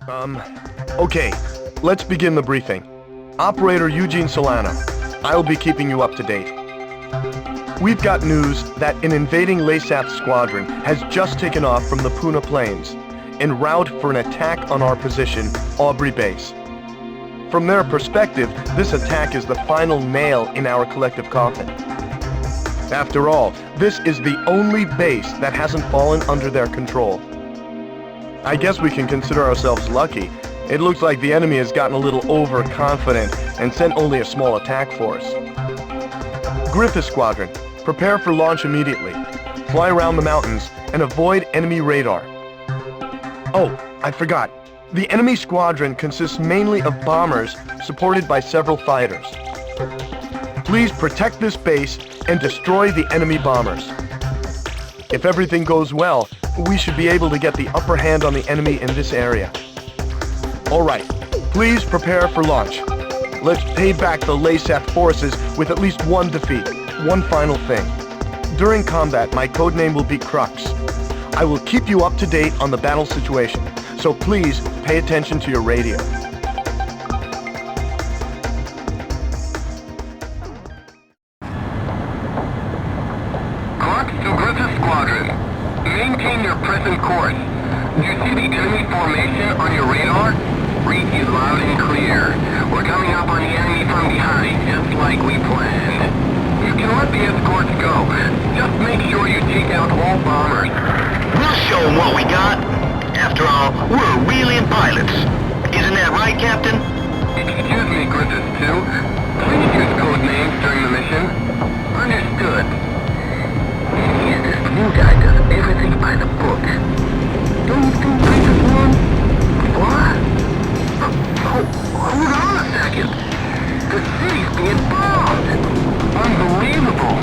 Okay, let's begin the briefing. Operator Eugene Solano, I'll be keeping you up to date. We've got news that an invading Laysath squadron has just taken off from the Puna Plains, en route for an attack on our position, Aubrey Base. From their perspective, this attack is the final nail in our collective coffin. After all, this is the only base that hasn't fallen under their control. I guess we can consider ourselves lucky. It looks like the enemy has gotten a little overconfident and sent only a small attack force. Griffith Squadron, prepare for launch immediately. Fly around the mountains and avoid enemy radar. Oh, I forgot. The enemy squadron consists mainly of bombers supported by several fighters. Please protect this base and destroy the enemy bombers. If everything goes well, we should be able to get the upper hand on the enemy in this area. Alright, please prepare for launch. Let's pay back the Laysath forces with at least one defeat. One final thing. During combat, my codename will be Crux. I will keep you up to date on the battle situation, so please pay attention to your radio. Crux to Griffith Squadron. Maintain your present course. Do you see the enemy formation on your radar? Read you loud and clear. We're coming up on the enemy from behind, just like we planned. You can let the escorts go. Just make sure you take out all bombers. We'll show them what we got. After all, we're wheeling pilots. Isn't that right, Captain? Excuse me, Griffith 2. Please use code names during the mission. Understood. Yeah, this new guy does everything by the book. Don't you think Griffith 1? What? Hold on a second. The city's being bombed. Unbelievable.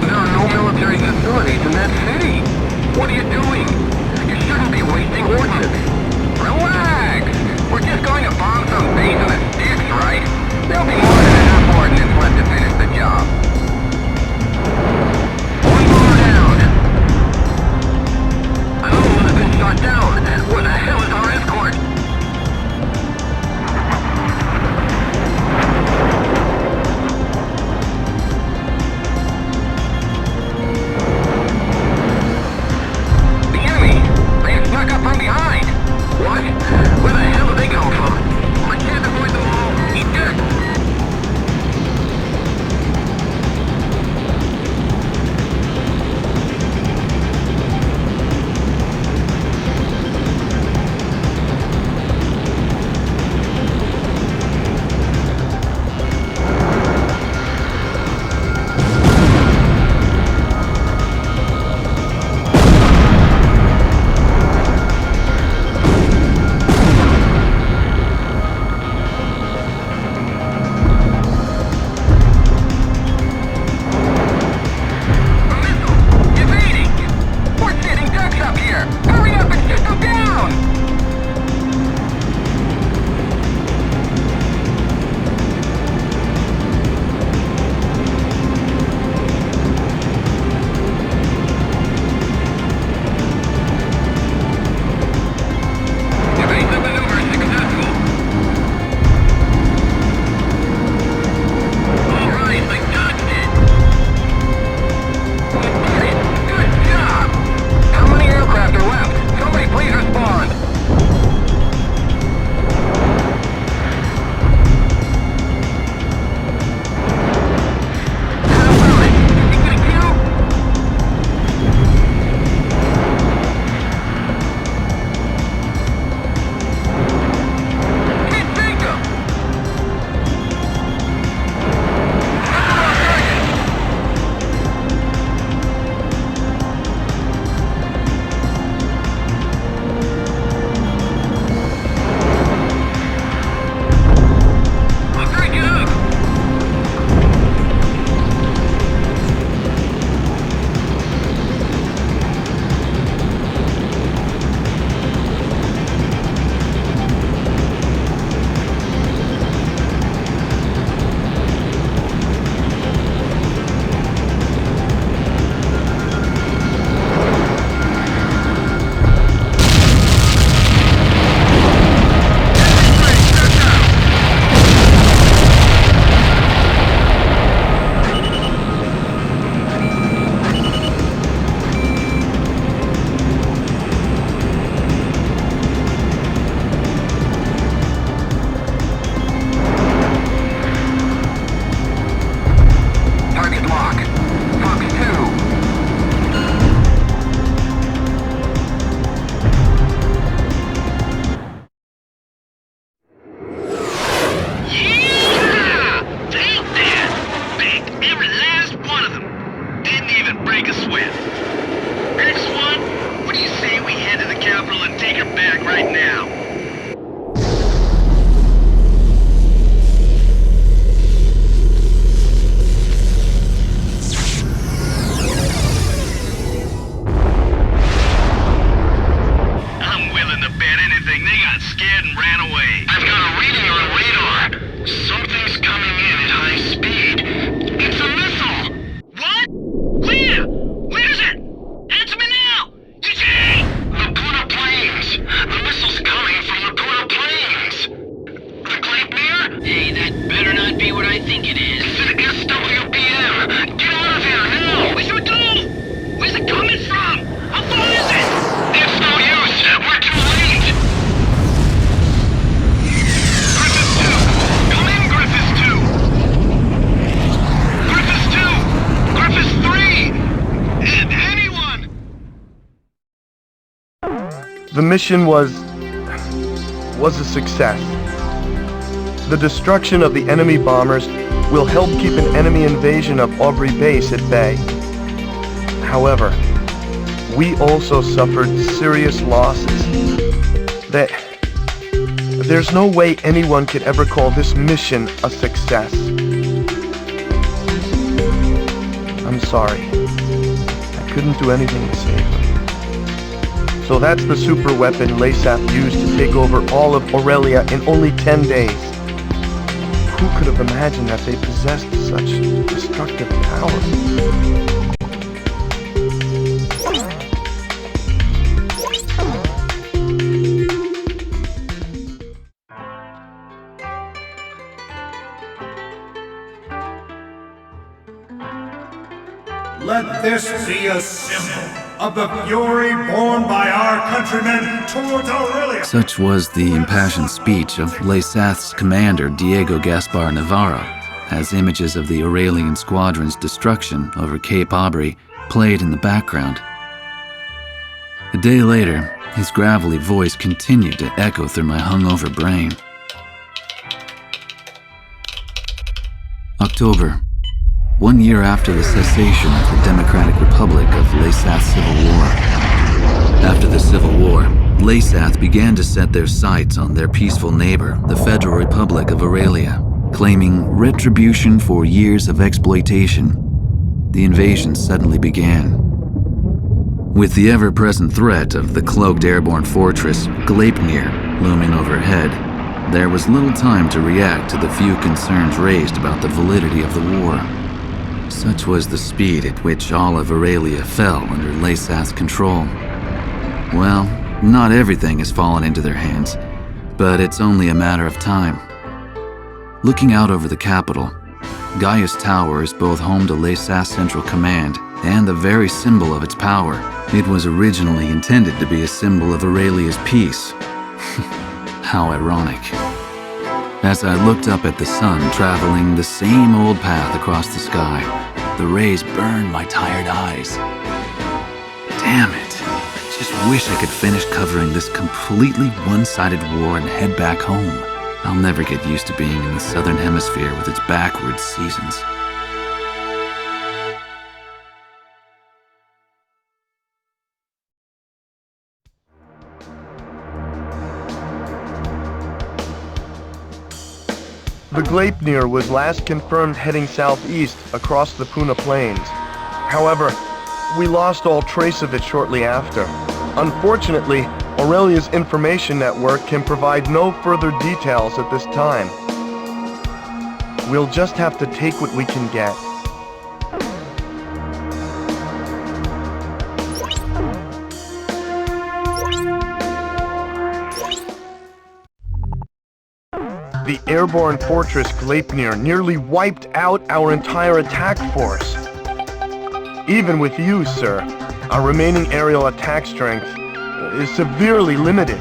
There are no military facilities in that city. What are you doing? You shouldn't be wasting ordnance. Relax. We're just going to bomb some base in the sticks, right? There'll be more than enough ordnance left to finish the job. One more down. Another one has been shot down. Where the hell is our escort? Snuck up from behind! What? Where the hell did they come from? I can't avoid them all! Eat dirt! The mission was a success. The destruction of the enemy bombers will help keep an enemy invasion of Aubrey Base at bay. However, we also suffered serious losses. There's no way anyone could ever call this mission a success. I'm sorry. I couldn't do anything to save them. So that's the super weapon Laysap used to take over all of Aurelia in only 10 days. Who could have imagined that they possessed such destructive power? Let this be a symbol of the fury borne by our countrymen towards Aurelia. Such was the impassioned speech of Laysath's commander Diego Gaspar Navarro, as images of the Aurelian squadron's destruction over Cape Aubrey played in the background. A day later, his gravelly voice continued to echo through my hungover brain. October. 1 year after the cessation of the Democratic Republic of Laysath's civil war. After the Civil War, Laysath began to set their sights on their peaceful neighbor, the Federal Republic of Aurelia, claiming retribution for years of exploitation. The invasion suddenly began. With the ever-present threat of the cloaked airborne fortress, Gleipnir, looming overhead, there was little time to react to the few concerns raised about the validity of the war. Such was the speed at which all of Aurelia fell under Laysath's control. Well, not everything has fallen into their hands, but it's only a matter of time. Looking out over the capital, Gaiuss Tower is both home to Laysath's Central Command and the very symbol of its power. It was originally intended to be a symbol of Aurelia's peace. How ironic. As I looked up at the sun traveling the same old path across the sky, the rays burned my tired eyes. Damn it. I just wish I could finish covering this completely one-sided war and head back home. I'll never get used to being in the southern hemisphere with its backwards seasons. The Gleipnir was last confirmed heading southeast across the Puna Plains. However, we lost all trace of it shortly after. Unfortunately, Aurelia's information network can provide no further details at this time. We'll just have to take what we can get. The airborne fortress Gleipnir nearly wiped out our entire attack force. Even with you, sir, our remaining aerial attack strength is severely limited.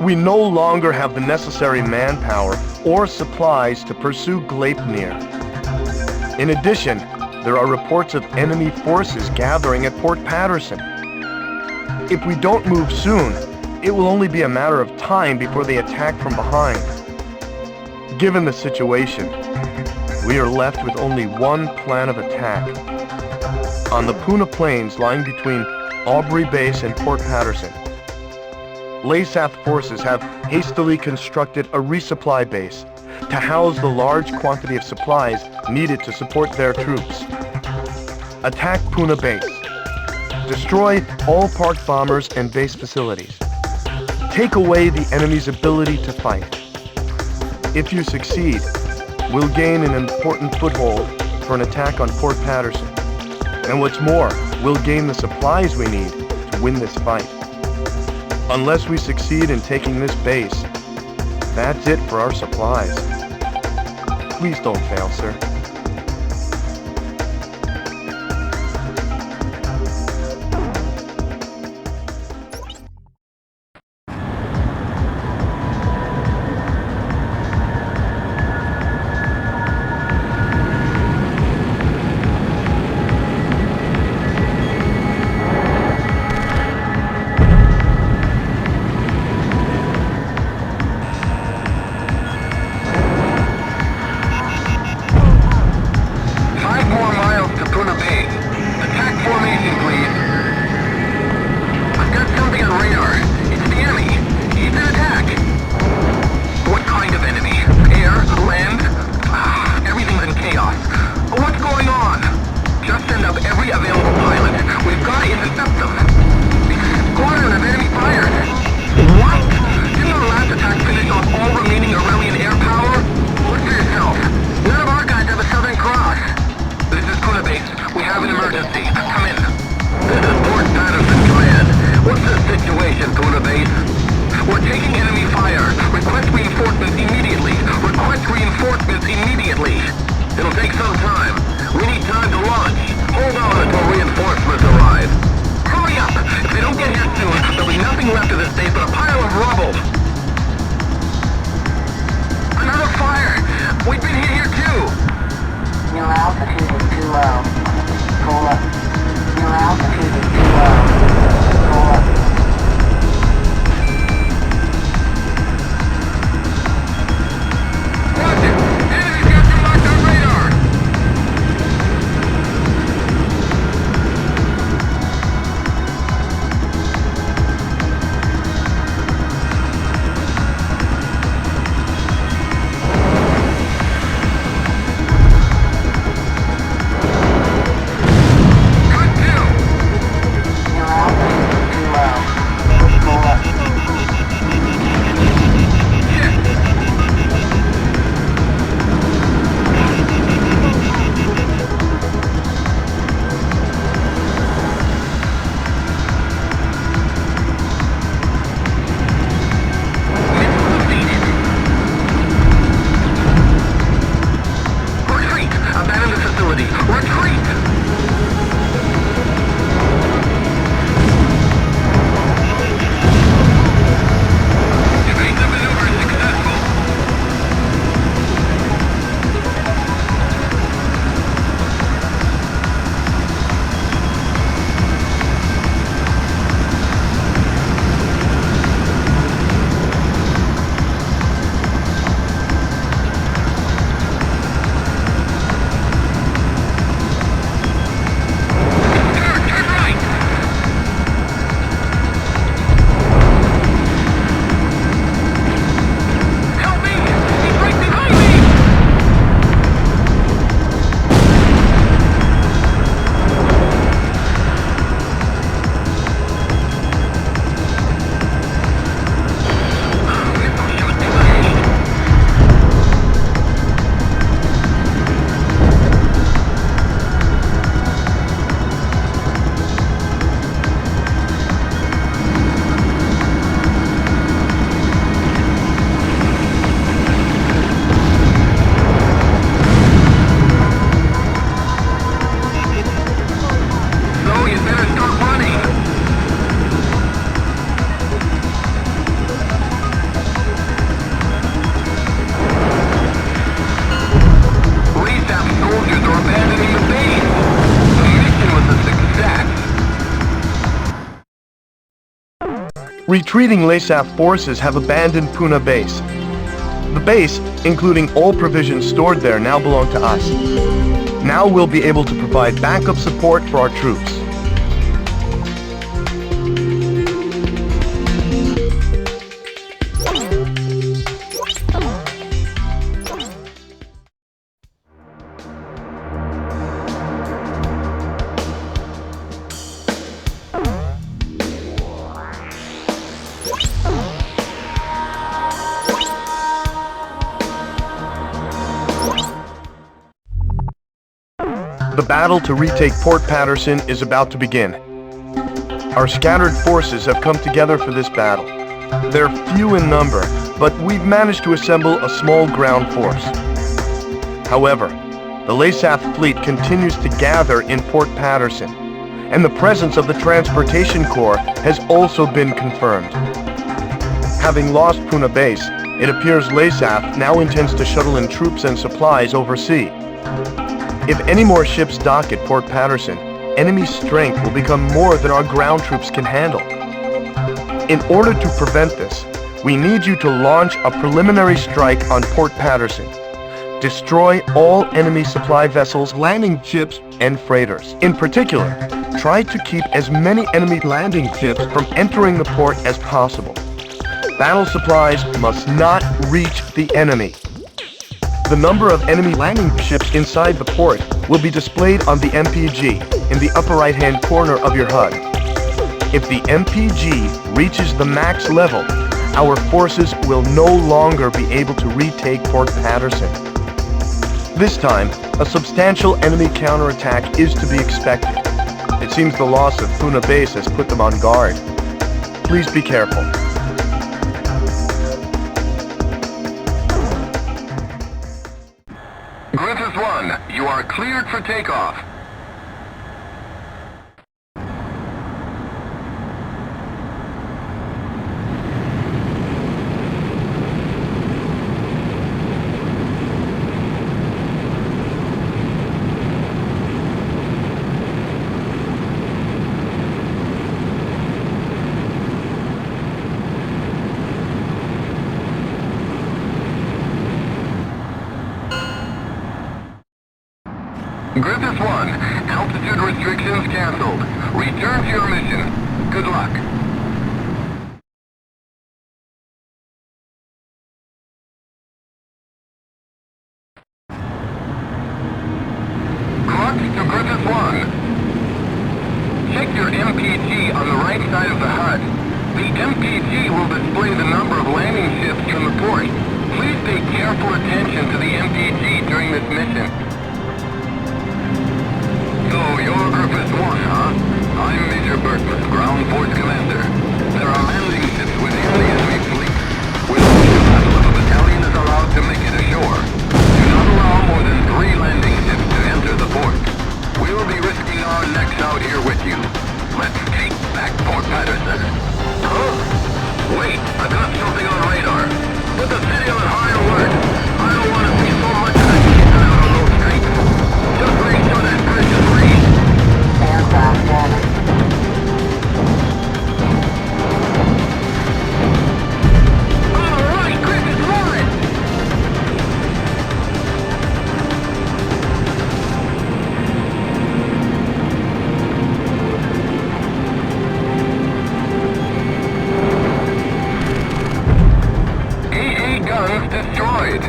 We no longer have the necessary manpower or supplies to pursue Gleipnir. In addition, there are reports of enemy forces gathering at Port Patterson. If we don't move soon, it will only be a matter of time before they attack from behind. Given the situation, we are left with only one plan of attack. On the Puna Plains lying between Aubrey Base and Port Patterson, Laysath forces have hastily constructed a resupply base to house the large quantity of supplies needed to support their troops. Attack Puna Base. Destroy all parked bombers and base facilities. Take away the enemy's ability to fight. If you succeed, we'll gain an important foothold for an attack on Port Patterson. And what's more, we'll gain the supplies we need to win this fight. Unless we succeed in taking this base, that's it for our supplies. Please don't fail, sir. taking enemy fire. Request reinforcements immediately. Request reinforcements immediately. It'll take some time. We need time to launch. Hold on until reinforcements arrive. Hurry up! If they don't get here soon, there'll be nothing left of this base but a pile of rubble. Another fire! We've been hit here too! Your altitude is too low. Pull up. Your altitude is too low. Pull up. Roger! Enemy's got you marked on radar! Good kill! Your altitude is too low. Pull up. Shit! Retreat! Abandon the facility! Retreat! Evasive maneuver successful! Turn right! Help me! He's right behind me! So you better start running! Resap soldiers are abandoning the base! The mission was a success! Retreating LASAF forces have abandoned Puna base. The base, including all provisions stored there, now belong to us. Now we'll be able to provide backup support for our troops. The battle to retake Port Patterson is about to begin. Our scattered forces have come together for this battle. They're few in number, but we've managed to assemble a small ground force. However, the LASAF fleet continues to gather in Port Patterson, and the presence of the Transportation Corps has also been confirmed. Having lost Puna base, it appears LASAF now intends to shuttle in troops and supplies overseas. If any more ships dock at Port Patterson, enemy strength will become more than our ground troops can handle. In order to prevent this, we need you to launch a preliminary strike on Port Patterson. Destroy all enemy supply vessels, landing ships, and freighters. In particular, try to keep as many enemy landing ships from entering the port as possible. Battle supplies must not reach the enemy. The number of enemy landing ships inside the port will be displayed on the MPG in the upper right-hand corner of your HUD. If the MPG reaches the max level, our forces will no longer be able to retake Port Patterson. This time, a substantial enemy counterattack is to be expected. It seems the loss of Puna base has put them on guard. Please be careful. cleared for takeoff. Griffith 1, altitude restrictions canceled. Return to your mission. Good luck. Crux to Griffith 1. Check your MPG on the right side of the HUD. The MPG will display the number of landing ships from the port. Please pay careful attention to the MPG during this mission. So, you're Griffith 1, huh? I'm Major Bertman, Ground Force Commander. There are landing ships within the enemy fleet. With only a vessel of a battalion is allowed to make it ashore. Do not allow more than 3 landing ships to enter the port. We'll be risking our necks out here with you. Let's take back Fort Patterson. Huh? Wait, I got something on radar. Put the city on high alert. I don't want to see so much of that shit out on those streets. Just make sure that bridge is free. Aircraft damage. All right, Griffith 1! AA guns destroyed.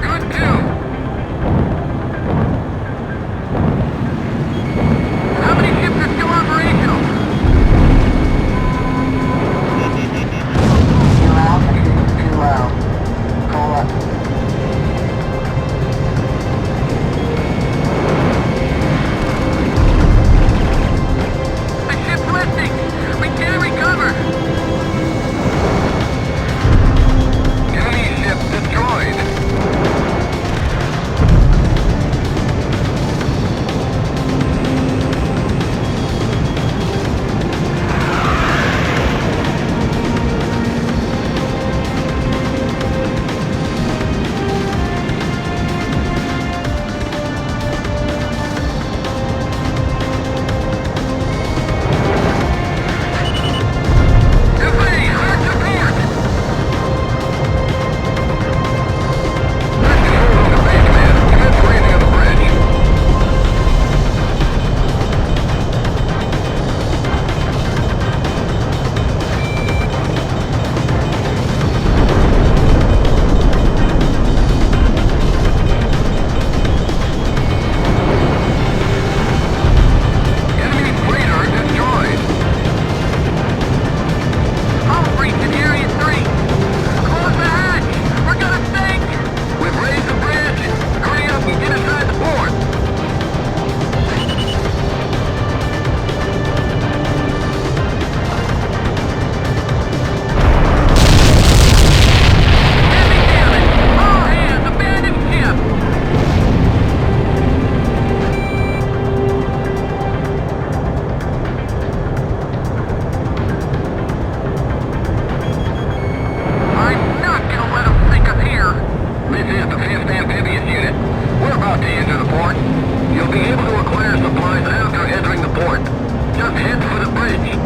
Good too. How many ships are still operational? Your altitude is too low. Pull up. The ship's lifting. We can't recover. Enemy ship destroyed. Everybody, hard to port! Let's control on the base, man. Commence raising of the bridge. Enemy freighter destroyed. Hull breach in Area 3. Close the hatch. We're gonna sink. We've raised the bridge. Hurry up and get inside the port. Heavy damage. All hands, abandon ship. I'm not gonna let them sink us here. This is the 5th Amphibious Unit. We're about to enter the port. You'll be able to acquire supplies after entering the port. Just head for the bridge.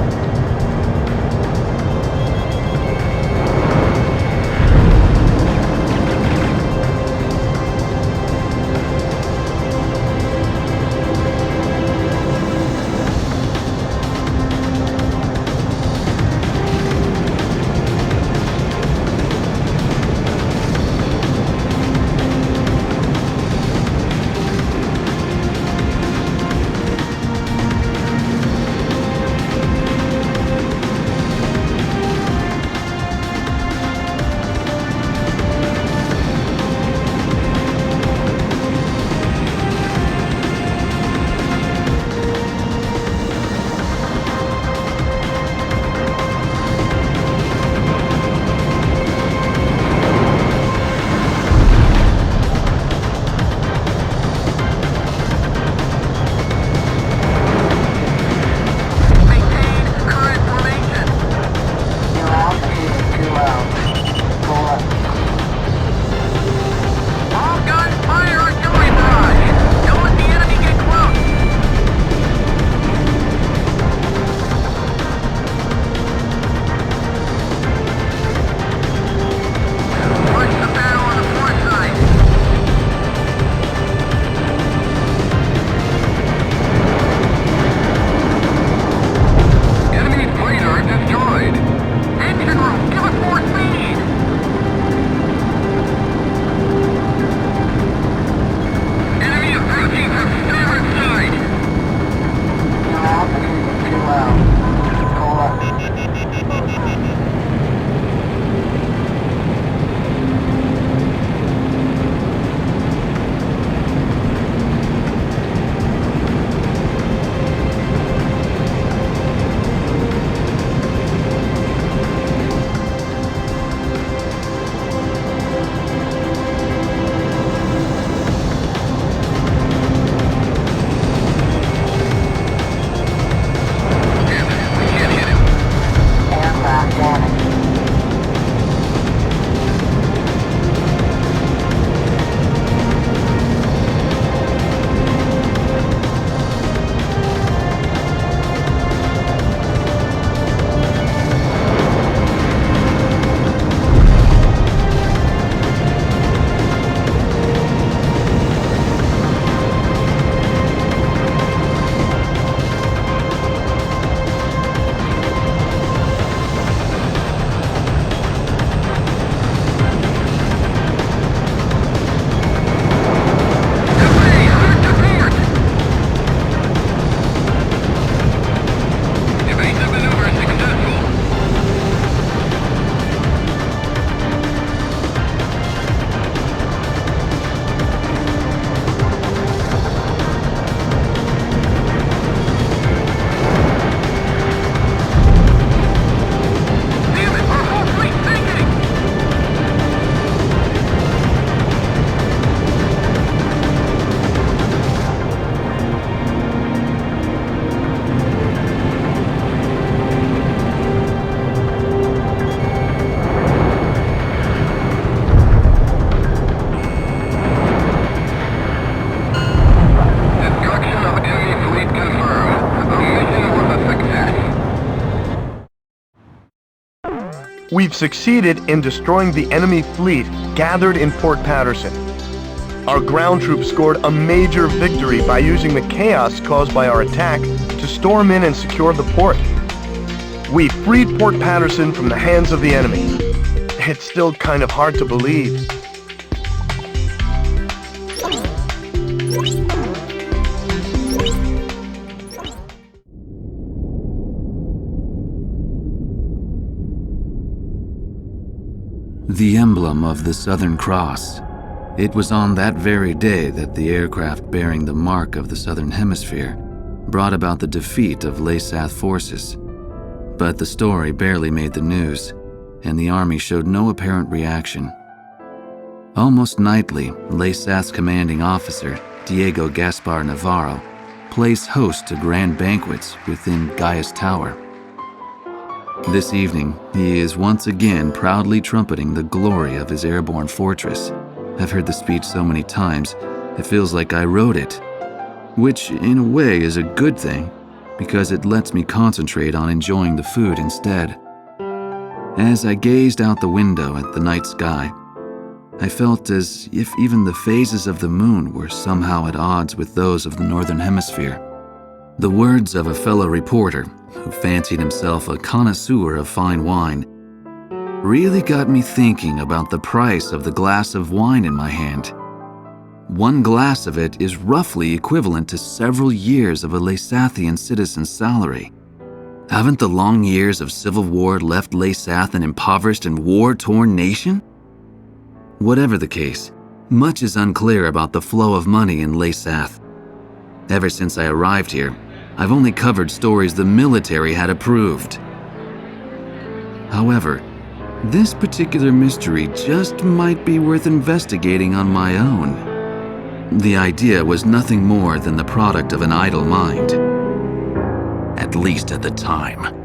We've succeeded in destroying the enemy fleet gathered in Port Patterson. Our ground troops scored a major victory by using the chaos caused by our attack to storm in and secure the port. We freed Port Patterson from the hands of the enemy. It's still kind of hard to believe. The emblem of the Southern Cross. It was on that very day that the aircraft bearing the mark of the Southern Hemisphere brought about the defeat of Laysath forces. But the story barely made the news, and the army showed no apparent reaction. Almost nightly, Laysath's commanding officer, Diego Gaspar Navarro, plays host to grand banquets within Gaiuss Tower. This evening, he is once again proudly trumpeting the glory of his airborne fortress. I've heard the speech so many times, it feels like I wrote it. Which, in a way, is a good thing, because it lets me concentrate on enjoying the food instead. As I gazed out the window at the night sky, I felt as if even the phases of the moon were somehow at odds with those of the Northern Hemisphere. The words of a fellow reporter, who fancied himself a connoisseur of fine wine, really got me thinking about the price of the glass of wine in my hand. One glass of it is roughly equivalent to several years of a Laysathian citizen's salary. Haven't the long years of civil war left Laysath an impoverished and war-torn nation? Whatever the case, much is unclear about the flow of money in Laysath. Ever since I arrived here, I've only covered stories the military had approved. However, this particular mystery just might be worth investigating on my own. The idea was nothing more than the product of an idle mind. At least at the time.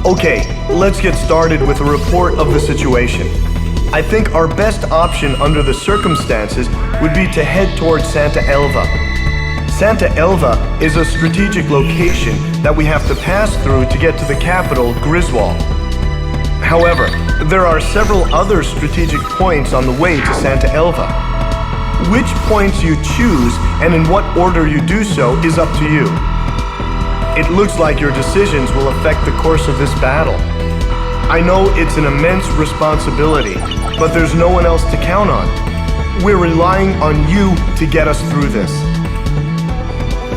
Okay, let's get started with a report of the situation. I think our best option under the circumstances would be to head towards Santa Elva. Santa Elva is a strategic location that we have to pass through to get to the capital, Griswold. However, there are several other strategic points on the way to Santa Elva. Which points you choose and in what order you do so is up to you. It looks like your decisions will affect the course of this battle. I know it's an immense responsibility, but there's no one else to count on. We're relying on you to get us through this.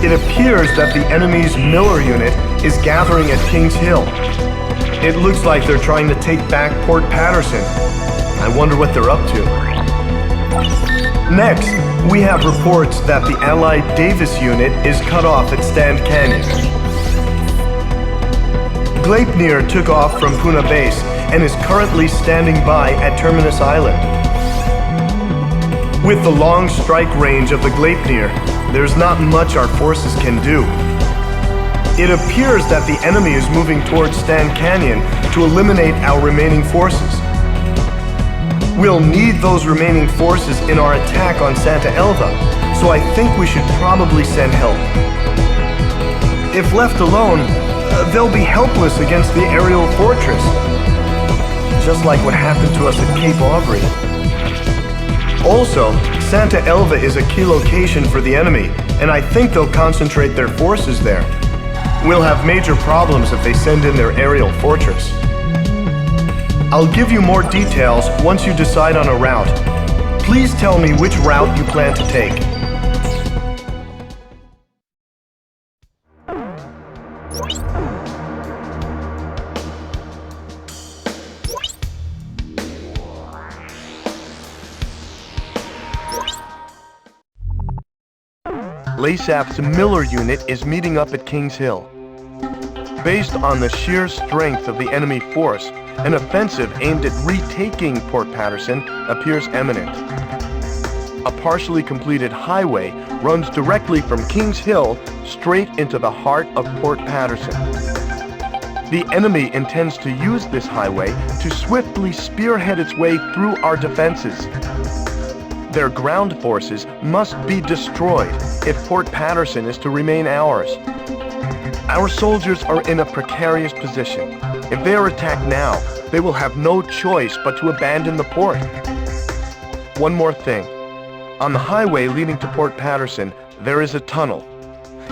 It appears that the enemy's Miller unit is gathering at Kings Hill. It looks like they're trying to take back Port Patterson. I wonder what they're up to. Next, we have reports that the Allied Davis unit is cut off at Stand Canyon. Gleipnir took off from Puna Base and is currently standing by at Terminus Island. With the long strike range of the Gleipnir, there's not much our forces can do. It appears that the enemy is moving towards Stand Canyon to eliminate our remaining forces. We'll need those remaining forces in our attack on Santa Elva, so I think we should probably send help. If left alone, they'll be helpless against the aerial fortress, just like what happened to us at Cape Aubrey. Also, Santa Elva is a key location for the enemy, and I think they'll concentrate their forces there. We'll have major problems if they send in their aerial fortress. I'll give you more details once you decide on a route. Please tell me which route you plan to take. Laysath's Miller unit is meeting up at Kings Hill. Based on the sheer strength of the enemy force, an offensive aimed at retaking Port Patterson appears imminent. A partially completed highway runs directly from Kings Hill straight into the heart of Port Patterson. The enemy intends to use this highway to swiftly spearhead its way through our defenses. Their ground forces must be destroyed if Port Patterson is to remain ours. Our soldiers are in a precarious position. If they are attacked now, they will have no choice but to abandon the port. One more thing. On the highway leading to Port Patterson, there is a tunnel.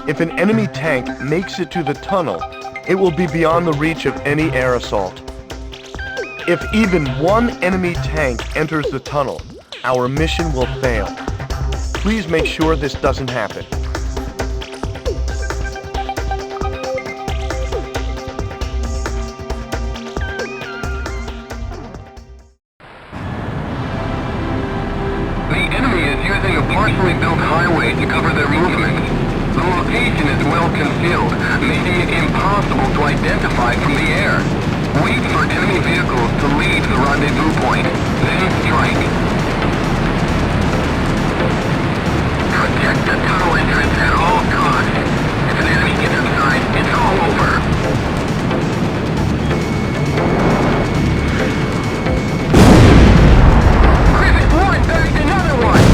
If an enemy tank makes it to the tunnel, it will be beyond the reach of any air assault. If even one enemy tank enters the tunnel, our mission will fail. Please make sure this doesn't happen. The enemy is using a partially built highway to cover their movements. The location is well concealed, making it impossible to identify from the air. Wait for enemy vehicles to leave the rendezvous point, then strike. Protect the tunnel entrance at all costs. If an enemy gets inside, it's all over. Griffith 1 bagged another one!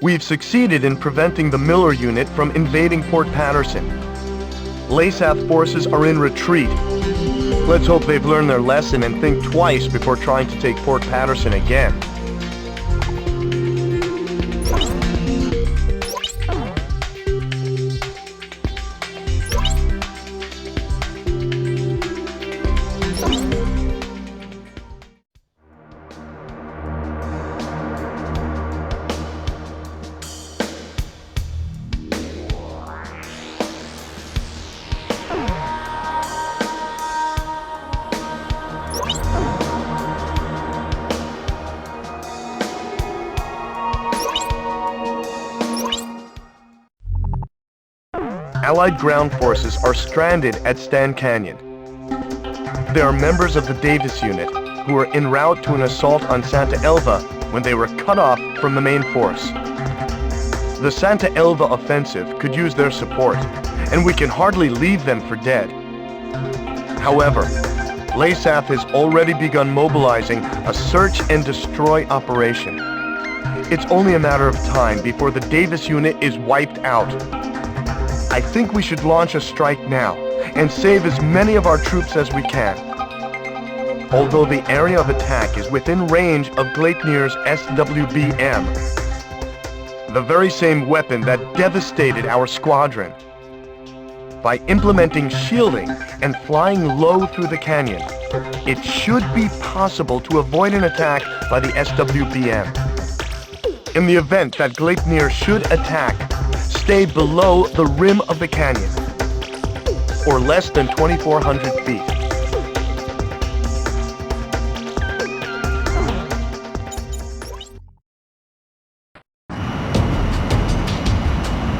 We've succeeded in preventing the Miller unit from invading Port Patterson. Laysath forces are in retreat. Let's hope they've learned their lesson and think twice before trying to take Port Patterson again. Allied ground forces are stranded at Stan Canyon. They are members of the Davis unit who were en route to an assault on Santa Elva when they were cut off from the main force. The Santa Elva offensive could use their support, and we can hardly leave them for dead. However, Laysath has already begun mobilizing a search and destroy operation. It's only a matter of time before the Davis unit is wiped out. I think we should launch a strike now and save as many of our troops as we can. Although the area of attack is within range of Gleipnir's SWBM, the very same weapon that devastated our squadron. By implementing shielding and flying low through the canyon, it should be possible to avoid an attack by the SWBM. In the event that Gleipnir should attack, stay below the rim of the canyon, or less than 2,400 feet.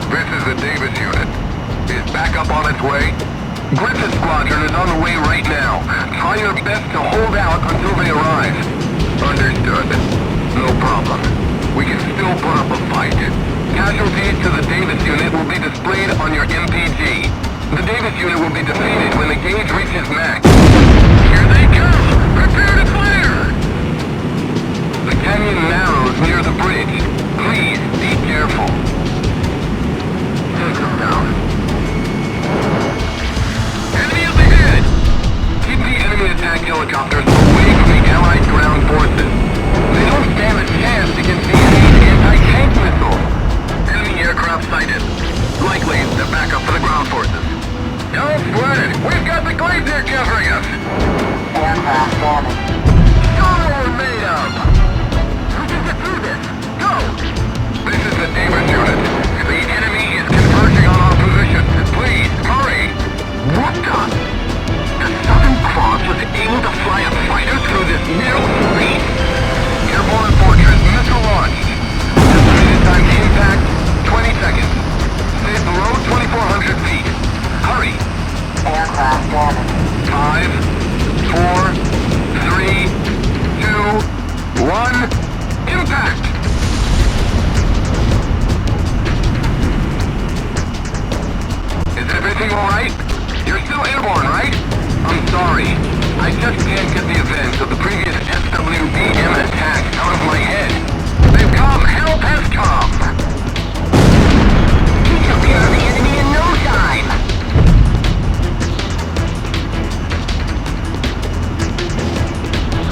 This is the Davis unit. Is backup on its way? Griffith Squadron is on the way right now. Try your best to hold out until they arrive. Understood. No problem. We can still put up a fight. Casualties to the Davis unit will be displayed on your MPG. The Davis unit will be defeated when the gauge reaches max. Here they come! Prepare to fire! The canyon narrows near the bridge. Please, be careful. Take them down. Enemy up ahead! Keep the enemy attack helicopters away from the Allied ground forces. They don't stand a chance against the enemy's anti-tank missiles. Enemy aircraft sighted. Likely the backup for the ground forces. Don't sweat it! We've got the Gleipnir covering us! Aircraft damage. Show what we're made of! We can get through this! Go! This is the Davis unit. The enemy is converging on our position. Please, hurry! What the? The Southern Cross was able to fly a fighter through this narrow space? Airborne Fortress missile launched. Estimated time to impact, 20 seconds. Stay below 2,400 feet. Hurry! Aircraft damage. 5, 4, 3, 2, 1, impact! Is everything alright? You're still airborne, right? I'm sorry. I just can't get the events of the previous SWBM attack out of my head. They've come! Help has come! He took care of the enemy in no time!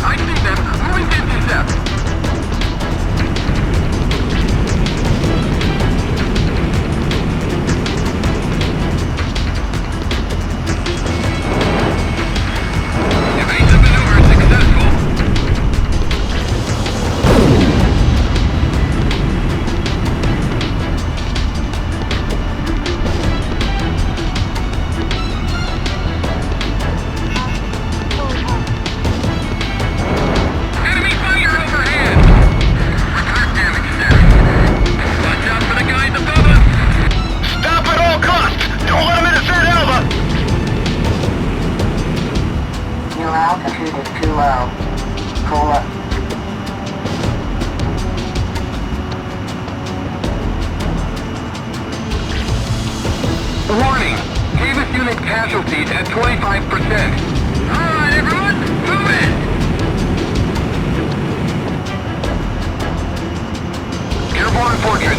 I see them! Moving to intercept! Evasive maneuver successful! Enemy fire overhead! Repair damage status. Watch out for the guys above us! Stop at all costs! Don't let them into Santa Elva! Your altitude is too low. Cool up. Warning! Davis unit casualties at 25%. Alright everyone, move in! Airborne Fortress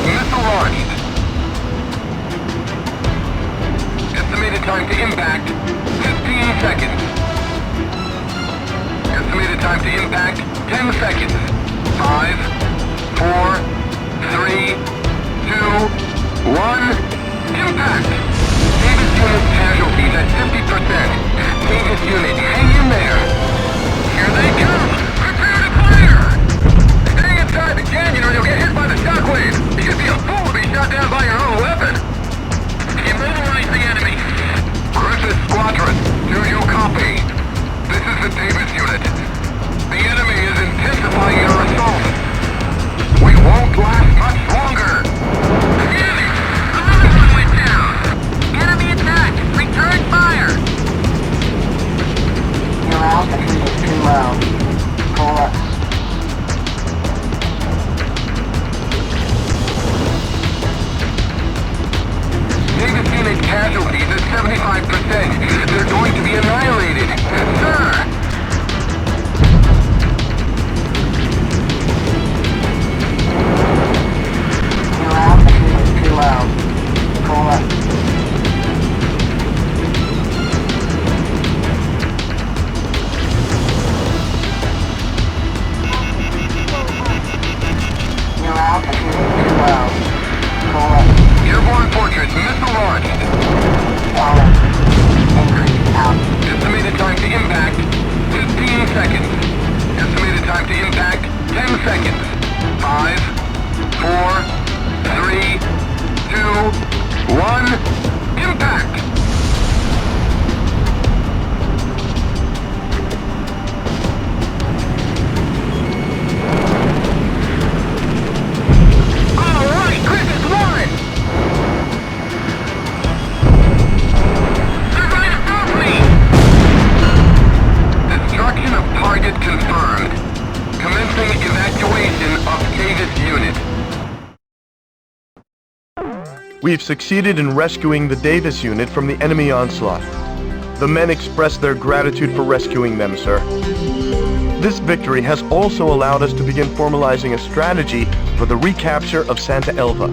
time to impact, 10 seconds. 5, 4, 3, 2, 1, impact! Davis unit casualties at 50%. Davis unit, hang in there. Here they come! Prepare to fire! Stay inside the canyon or you'll get hit by the shockwave. You'd be a fool to be shot down by your own weapon. Immobilize the enemy. Griffith Squadron, do you copy? This is the Davis unit. The enemy is intensifying our assault. We won't last much longer. Enemy! Another one went down! Enemy attack! Return fire! Your altitude is too low. Pull up. Davis unit casualties at 75%. They're going to be annihilated. Sir! Your altitude is too low. Pull up. Your altitude is too low. Pull up. Airborne Fortress, missile launched. Alect. Increase out. Estimated time to impact, 15 seconds. Estimated time to impact, 10 seconds. 5, 4, 3, 2, 1, impact! All right, Griffith won! They're right above me! Destruction of target confirmed. Commencing evacuation of Davis unit. We've succeeded in rescuing the Davis unit from the enemy onslaught. The men express their gratitude for rescuing them, sir. This victory has also allowed us to begin formalizing a strategy for the recapture of Santa Elva.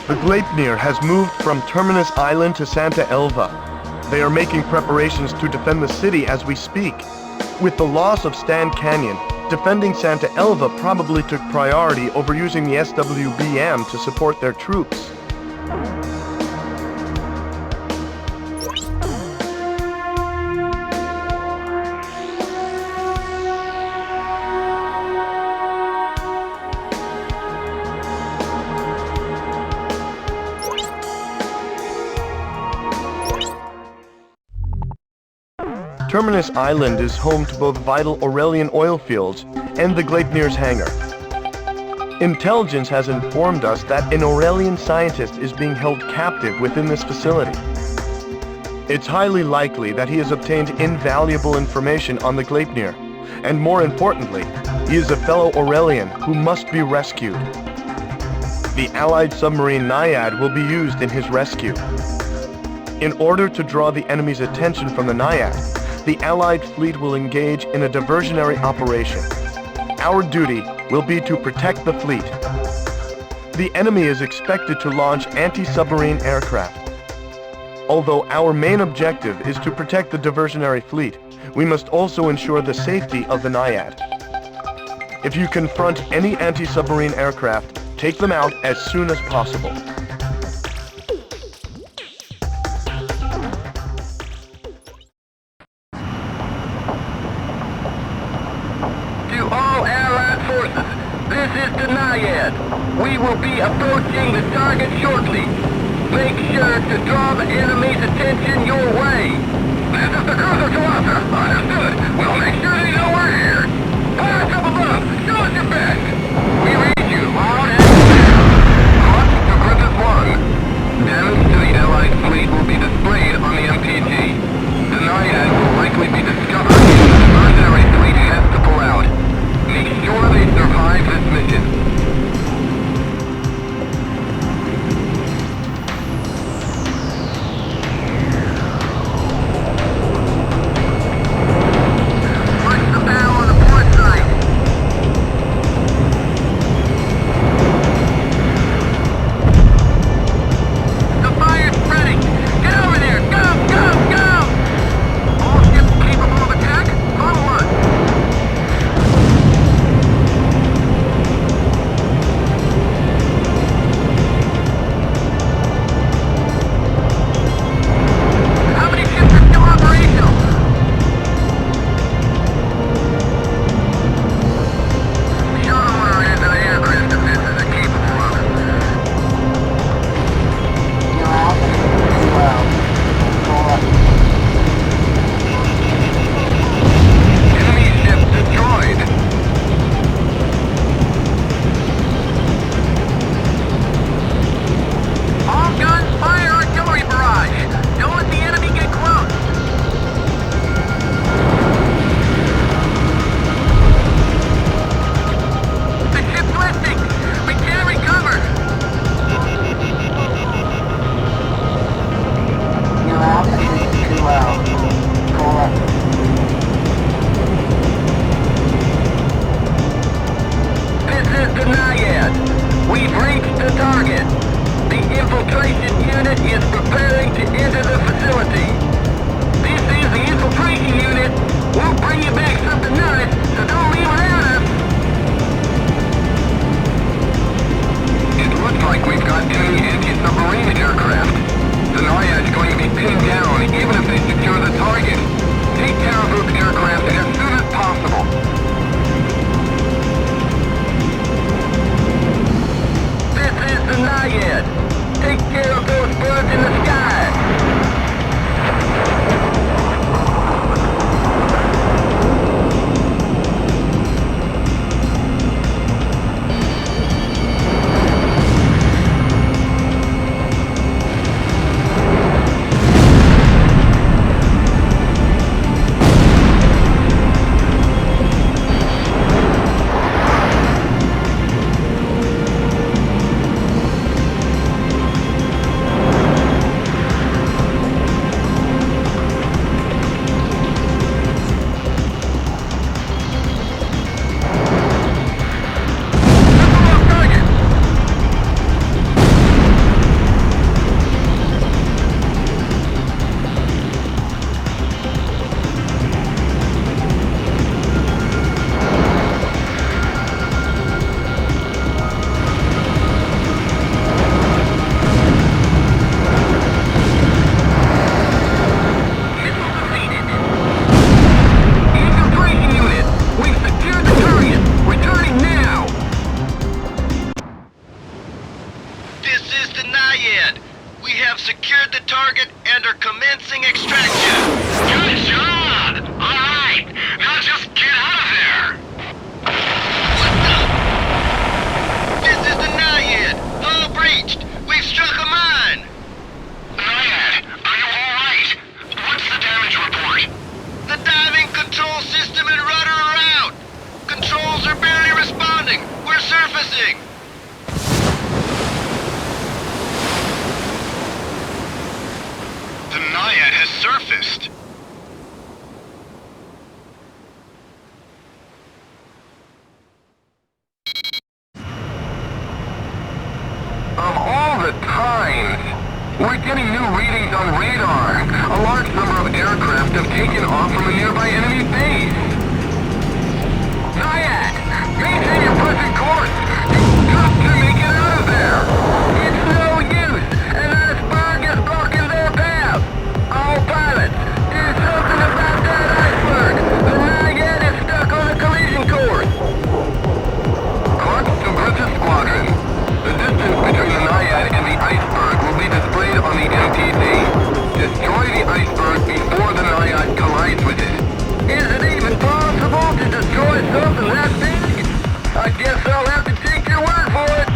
The Gleipnir has moved from Terminus Island to Santa Elva. They are making preparations to defend the city as we speak. With the loss of Stand Canyon, defending Santa Elva probably took priority over using the SWBM to support their troops. Terminus Island is home to both vital Aurelian oil fields and the Gleipnir's hangar. Intelligence has informed us that an Aurelian scientist is being held captive within this facility. It's highly likely that he has obtained invaluable information on the Gleipnir, and more importantly, he is a fellow Aurelian who must be rescued. The Allied submarine Naiad will be used in his rescue. In order to draw the enemy's attention from the Naiad, the Allied fleet will engage in a diversionary operation. Our duty will be to protect the fleet. The enemy is expected to launch anti-submarine aircraft. Although our main objective is to protect the diversionary fleet, we must also ensure the safety of the Naiad. If you confront any anti-submarine aircraft, take them out as soon as possible. This is the Naiad. We will be approaching the target shortly. Make sure to draw the enemy's attention your way. This is the cruiser Toronto. Understood. We'll make sure they know we're here. Fire up above. Show us your best. We read you loud and clear. Lost to Griffith 1. Damage to the Allied fleet will be displayed on the MPG. The Naiad will likely be discovered. The mercenary fleet has to pull out. Make sure they survive this mission. target and are commencing extraction. Good job! Alright, now just get out of there! What the? This is the Naiad! Hull breached! We've struck a mine! Naiad, are you alright? What's the damage report? The diving control system and rudder are out! Controls are barely responding! We're surfacing! The Naiad has surfaced! Of all the times! We're getting new readings on radar. A large number of aircraft have taken off from a nearby enemy base. Naiad! Maintain your present course! You've got to make it out of there! It's no use! An iceberg is blocking their path! All pilots, do something about that iceberg! The Naiad is stuck on a collision course! Clark to Griffith Squadron. The distance between the Naiad and the iceberg will be displayed on the MTD. Destroy the iceberg before the Naiad collides with it. Is it even possible to destroy something that big? I guess I'll have to take your word for it.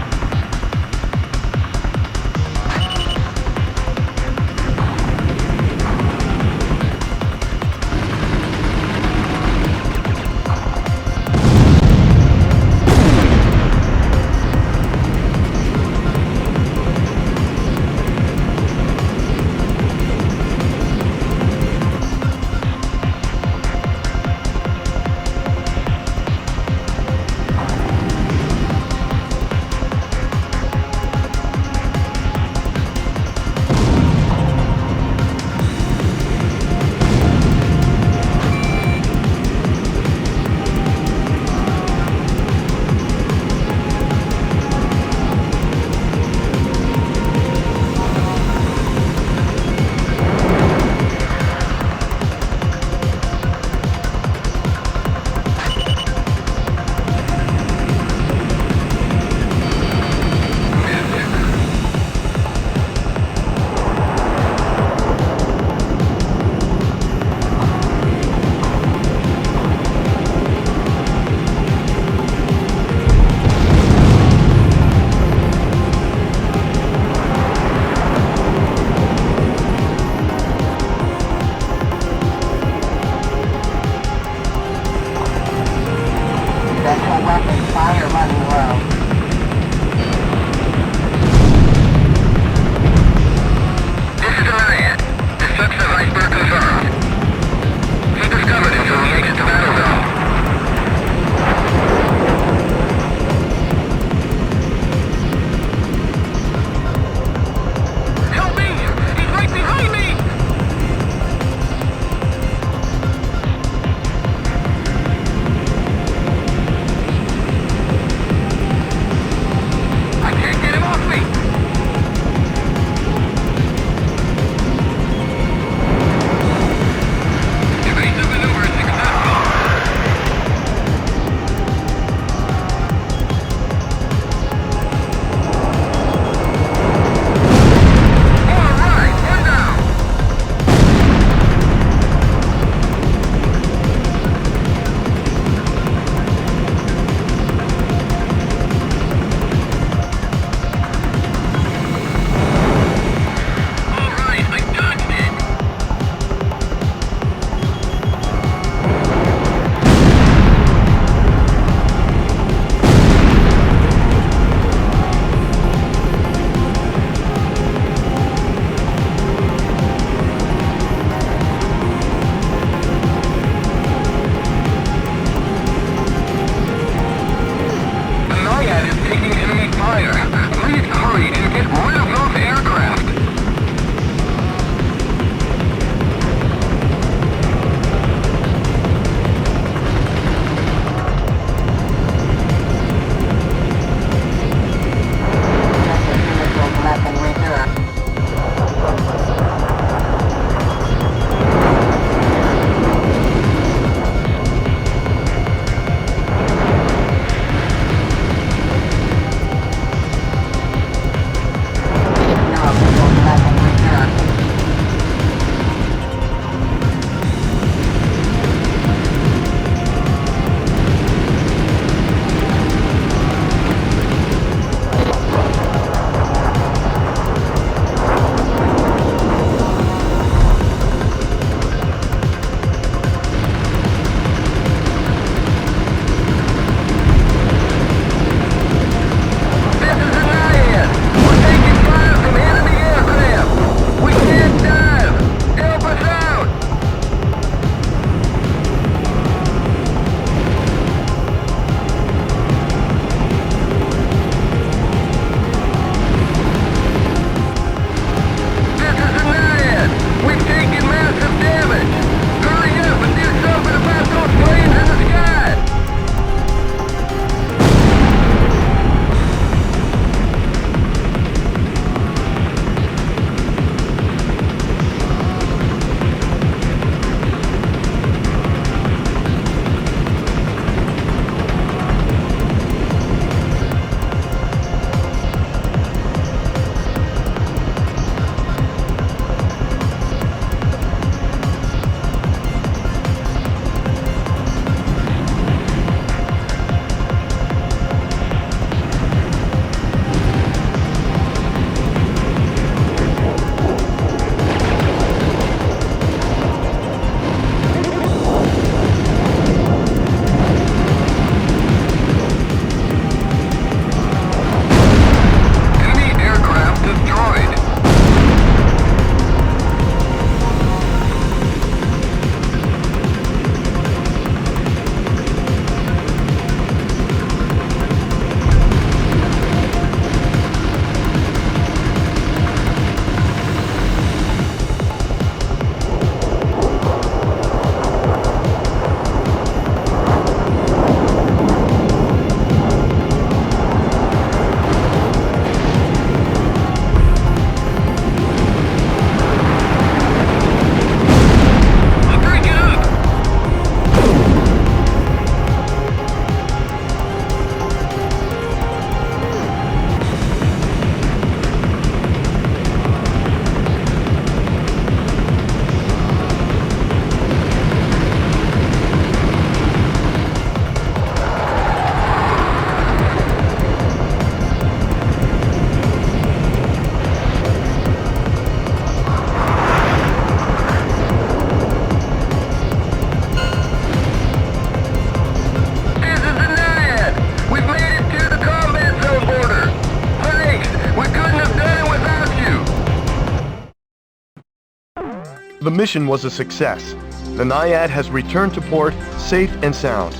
The mission was a success. The Naiad has returned to port safe and sound.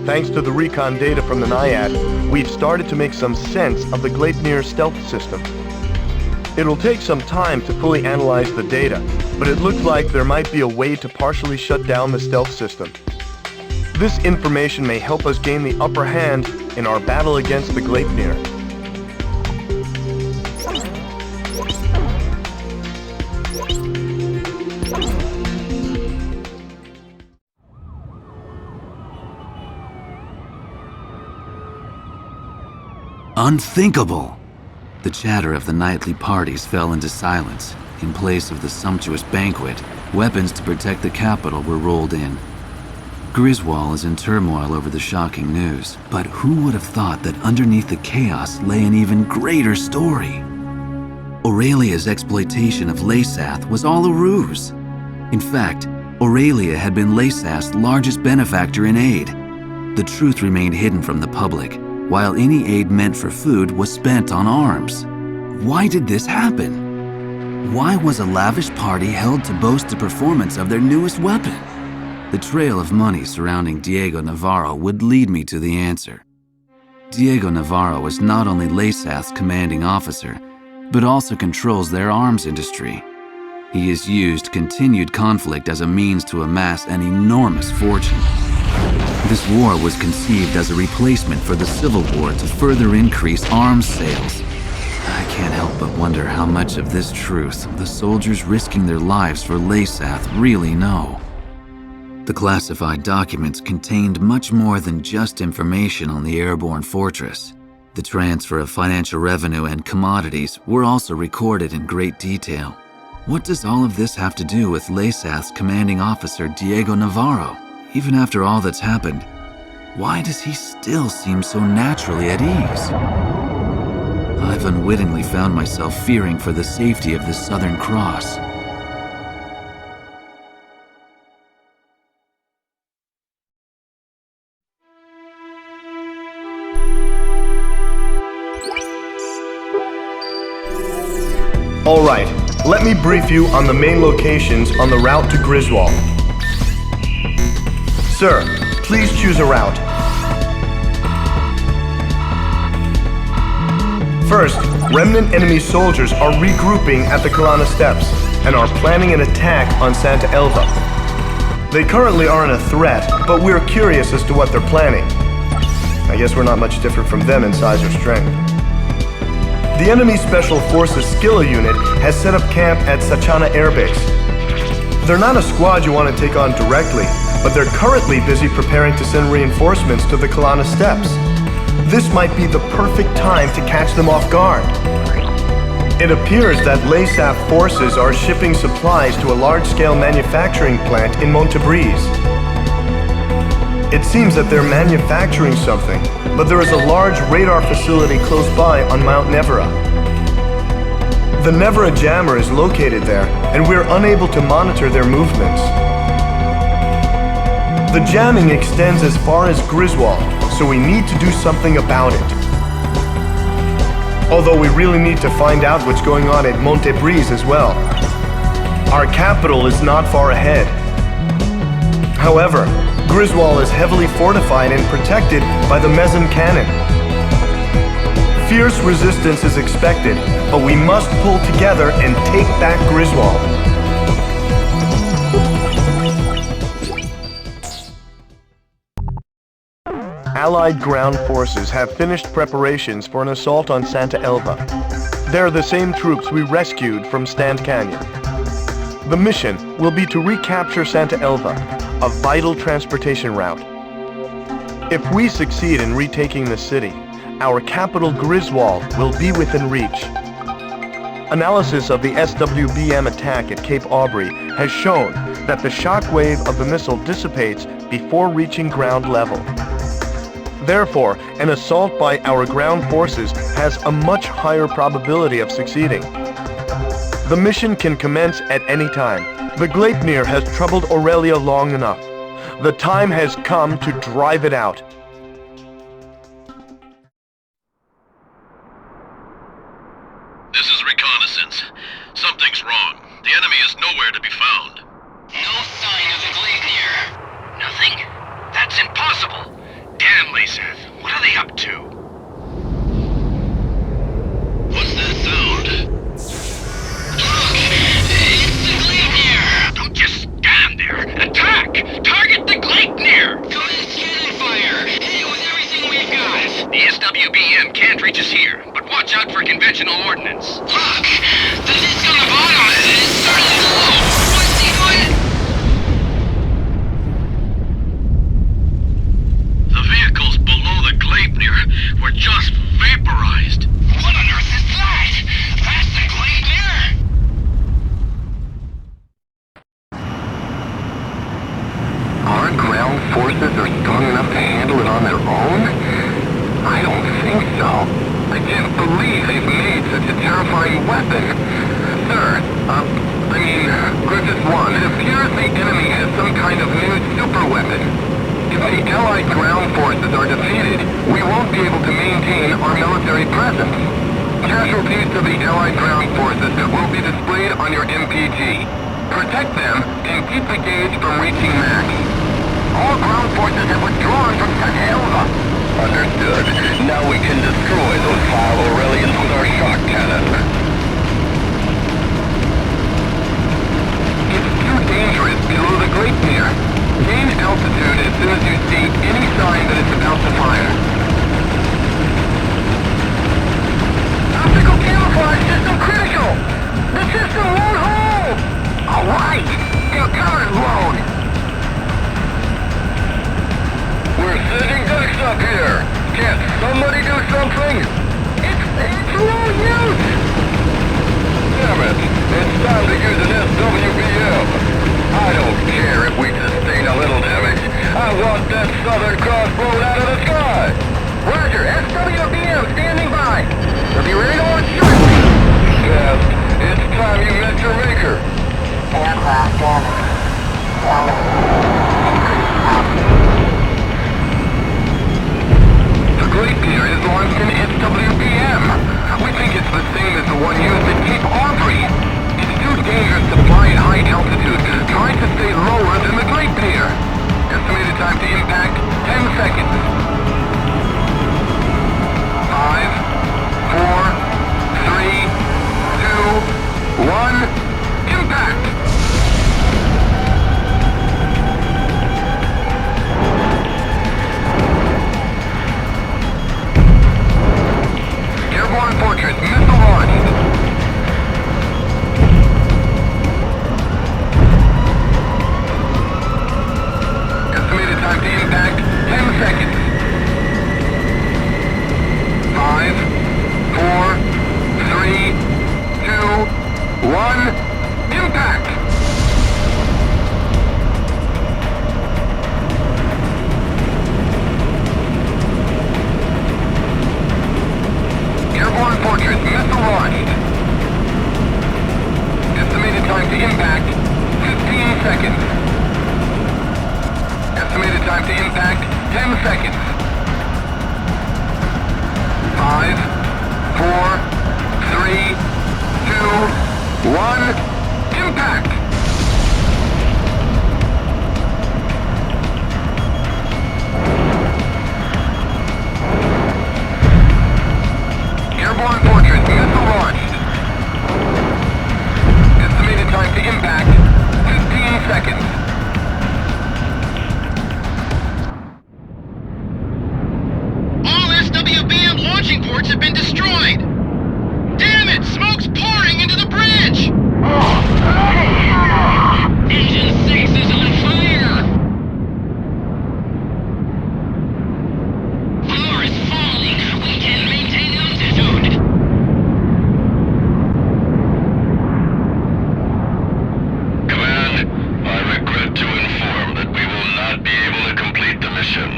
Thanks to the recon data from the Naiad, we've started to make some sense of the Gleipnir stealth system. It'll take some time to fully analyze the data, but it looks like there might be a way to partially shut down the stealth system. This information may help us gain the upper hand in our battle against the Gleipnir. Unthinkable! The chatter of the nightly parties fell into silence. In place of the sumptuous banquet, weapons to protect the capital were rolled in. Griswold is in turmoil over the shocking news, but who would have thought that underneath the chaos lay an even greater story? Aurelia's exploitation of Leysath was all a ruse. In fact, Aurelia had been Leysath's largest benefactor in aid. The truth remained hidden from the public, while any aid meant for food was spent on arms. Why did this happen? Why was a lavish party held to boast the performance of their newest weapon? The trail of money surrounding Diego Navarro would lead me to the answer. Diego Navarro is not only Leysath's commanding officer, but also controls their arms industry. He has used continued conflict as a means to amass an enormous fortune. This war was conceived as a replacement for the Civil War to further increase arms sales. I can't help but wonder how much of this truth the soldiers risking their lives for Leysath really know. The classified documents contained much more than just information on the airborne fortress. The transfer of financial revenue and commodities were also recorded in great detail. What does all of this have to do with Leysath's commanding officer Diego Navarro? Even after all that's happened, why does he still seem so naturally at ease? I've unwittingly found myself fearing for the safety of the Southern Cross. All right, let me brief you on the main locations on the route to Griswold. Sir, please choose a route. First, remnant enemy soldiers are regrouping at the Kalana Steps and are planning an attack on Santa Elva. They currently aren't a threat, but we're curious as to what they're planning. I guess we're not much different from them in size or strength. The enemy Special Forces Skilla unit has set up camp at Sachana Air Base. They're not a squad you want to take on directly, but they're currently busy preparing to send reinforcements to the Kalana Steppes. This might be the perfect time to catch them off guard. It appears that Leysath forces are shipping supplies to a large-scale manufacturing plant in Montebriz. It seems that they're manufacturing something, but there is a large radar facility close by on Mount Nevera. The Nevera jammer is located there, and we're unable to monitor their movements. The jamming extends as far as Griswold, so we need to do something about it. Although we really need to find out what's going on at Montebriz as well. Our capital is not far ahead. However, Griswold is heavily fortified and protected by the Mezan cannon. Fierce resistance is expected, but we must pull together and take back Griswold. Allied ground forces have finished preparations for an assault on Santa Elva. They're the same troops we rescued from Stand Canyon. The mission will be to recapture Santa Elva, a vital transportation route. If we succeed in retaking the city, our capital Griswold will be within reach. Analysis of the SWBM attack at Cape Aubrey has shown that the shockwave of the missile dissipates before reaching ground level. Therefore, an assault by our ground forces has a much higher probability of succeeding. The mission can commence at any time. The Gleipnir has troubled Aurelia long enough. The time has come to drive it out. This is reconnaissance. Something's wrong. The enemy is no nowhere to be found. No sign of the Gleipnir. Nothing? That's impossible. Damn, Laysath. What are they up to? What's that sound? Look! It's the Gleipnir! Don't just stand there! Attack! Target the Gleipnir! Commence cannon fire! Hit it with everything we've got! The SWBM can't reach us here, but watch out for conventional ordnance. Look! The disc on the bottom is starting to glow! What's he doing? The vehicles below the Gleipnir were just vaporized. What on earth is that? That's the Gleipnir! Our ground forces are strong enough to handle it on their own? I don't think so. I can't believe they've made such a terrifying weapon. Sir, Griffith 1, it appears the enemy has some kind of new super weapon. If the Allied ground forces are defeated, we won't be able to maintain our military presence. Casualties to the Allied ground forces will be displayed on your MPG. Protect them and keep the gauge from reaching max. All ground forces have withdrawn from Sanhelva. Understood. Now we can destroy those vile Aurelians with our shock cannon. It's too dangerous below the Gleipnir. Gain altitude as soon as you see any sign that it's about to fire. Optical camouflage system critical! The system won't hold! Alright! Your cover's blown! We're sending ducks up here! Can't somebody do something? It's no use! Damn it! It's time to use an SWBM! I don't care if we sustain a little damage. I want that Southern Cross blown out of the sky! Roger, SWBM standing by! They'll be ready to launch shortly! Yes, it's time you met your maker! Aircraft damage. The Gleipnir is launched in SWBM. We think it's the same as the one used at Cape Aubrey. It's too dangerous to fly at high altitude. Try to stay lower than the Gleipnir. Estimated time to impact, 10 seconds. 5, 4, 3, 2, 1, impact! Airborne Fortress, missile launched. Estimated time to impact, 10 seconds. 5, 4, 3, 2, 1, impact! Airborne Fortress, missile launched. Estimated time to impact, 15 seconds. Estimated time to impact, 10 seconds. 5, 4, 3, 2, 1, impact! Airborne Fortress, missile launched. Estimated time to impact, 15 seconds. All SWBM launching ports have been destroyed! Damn it! Smoke's pouring into the bridge! Engine 6 is on fire! Power is falling! We can't maintain altitude! Command, I regret to inform that we will not be able to complete the mission.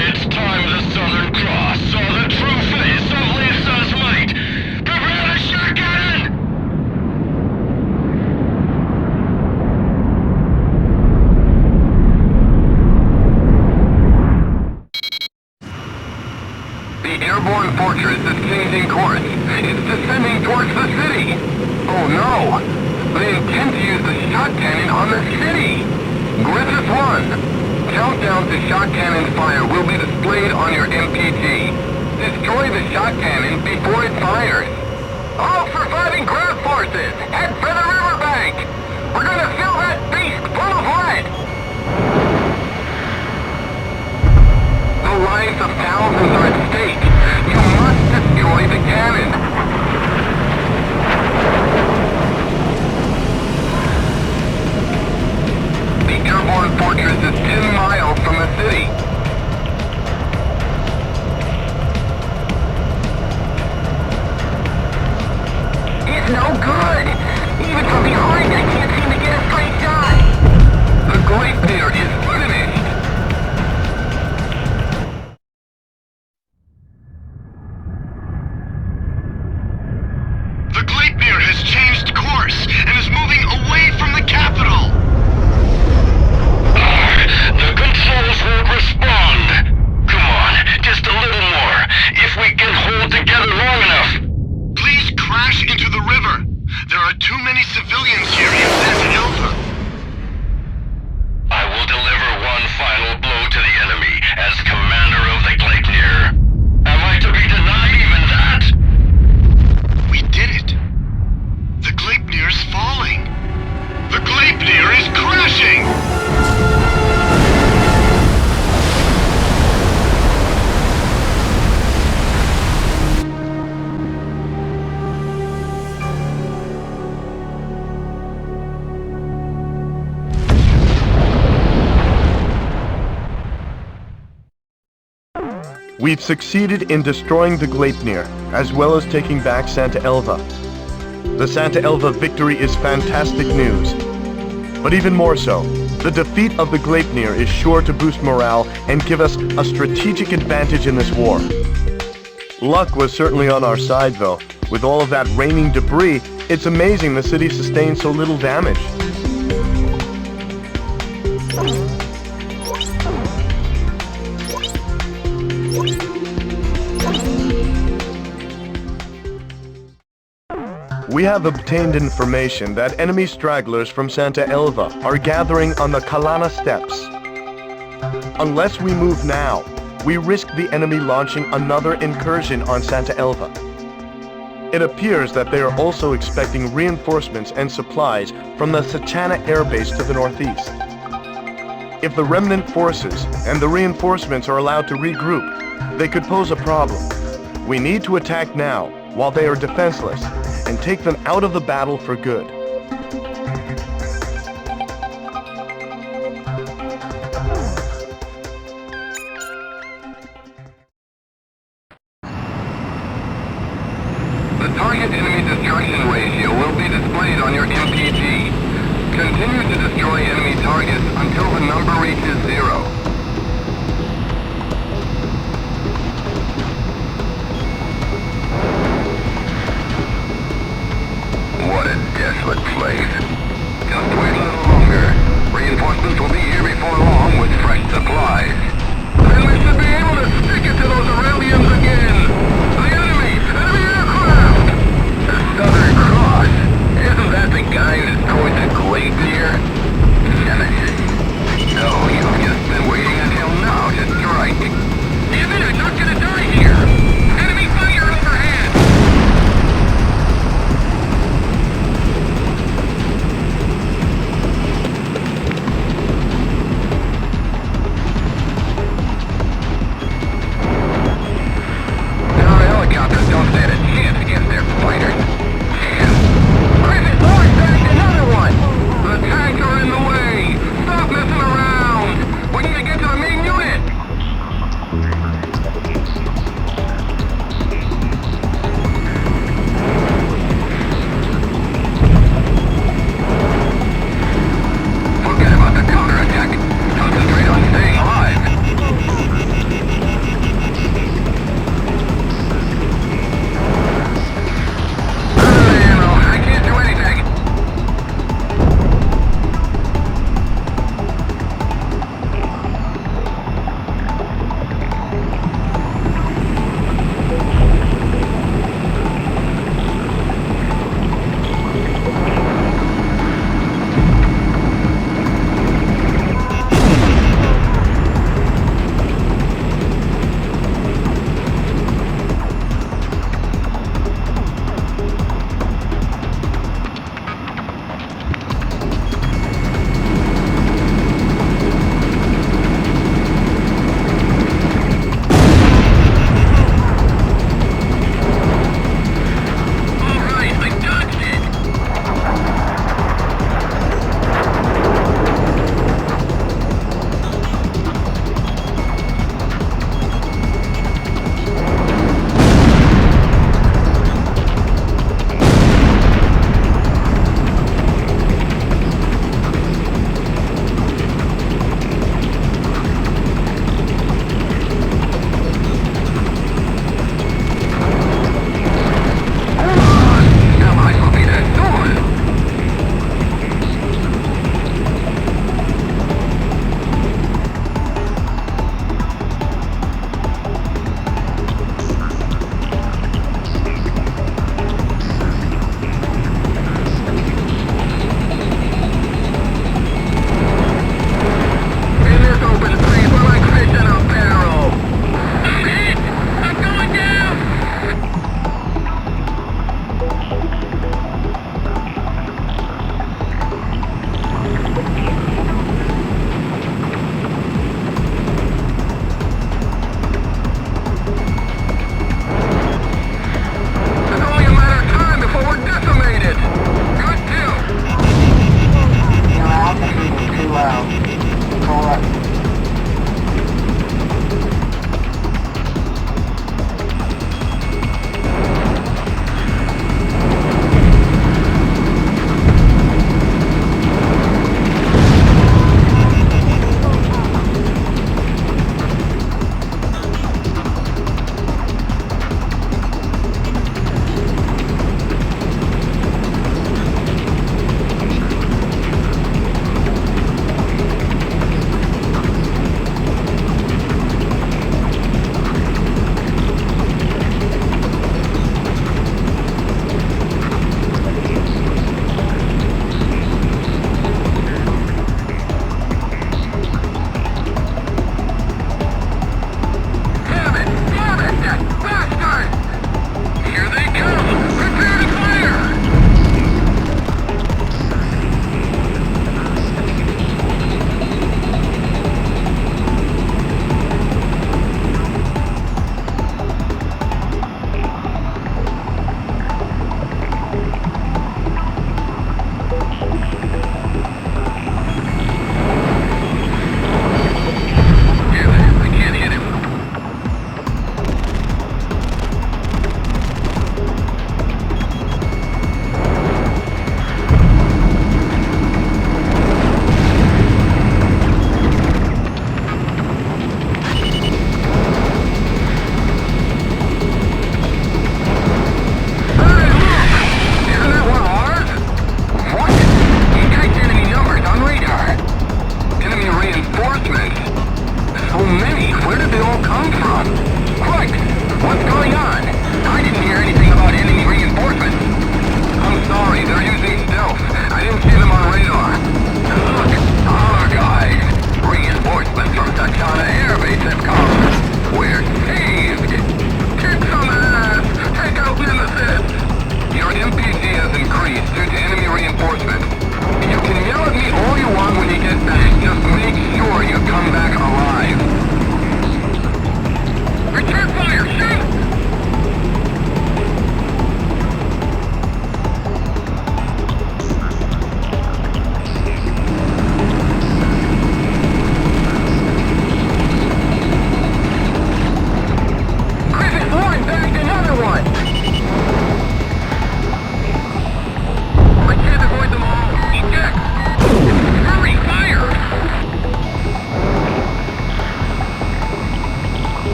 It's time the Southern Cross saw the true face of Lisa's might! Prepare the shock cannon! The airborne fortress is changing course. It's descending towards the city. Oh no! They intend to use the shot cannon on the city. Griffith 1. Countdown to shot cannon fire will be displayed on your MPG. Destroy the shot cannon before it fires. All surviving ground forces, head for the riverbank. We're gonna fill that beast full of lead. The lives of thousands are at stake. You must destroy the cannon. The airborne fortress is 10 miles from the city. It's no good! Even from behind, I can't seem to get a straight shot! The Gleipnir is finished! The Gleipnir has changed course and is moving away from the capital. The controls won't respond. Come on, just a little more. If we can hold together long enough. Please crash into the river. There are too many civilians here in Santa Elva. I will deliver one final blow to the enemy as commander of the Gleipnir. Am I to be denied even that? We did it. The Gleipnir's falling. The Gleipnir is crashing! We've succeeded in destroying the Gleipnir, as well as taking back Santa Elva. The Santa Elva victory is fantastic news. But even more so, the defeat of the Gleipnir is sure to boost morale and give us a strategic advantage in this war. Luck was certainly on our side though. With all of that raining debris, it's amazing the city sustained so little damage. We have obtained information that enemy stragglers from Santa Elva are gathering on the Kalana steppes. Unless we move now, we risk the enemy launching another incursion on Santa Elva. It appears that they are also expecting reinforcements and supplies from the Sachana airbase to the northeast. If the remnant forces and the reinforcements are allowed to regroup, they could pose a problem. We need to attack now, while they are defenseless, and take them out of the battle for good. The target enemy destruction ratio will be displayed on your MPG. Continue to destroy enemy targets until the number reaches 0. What a desolate place. Just wait a little longer. Reinforcements will be here before long with fresh supplies. Then we should be able to stick it to those Aurelians again. The enemy! Enemy aircraft! The Southern Cross. Isn't that the guy who's going to Gleipnir? Nemesis. No, you've just been waiting until now to strike. Damn it, I'm not gonna die here! Enemy fire overhead! Our helicopters don't stand a chance against their fighters. Griffith, Lord!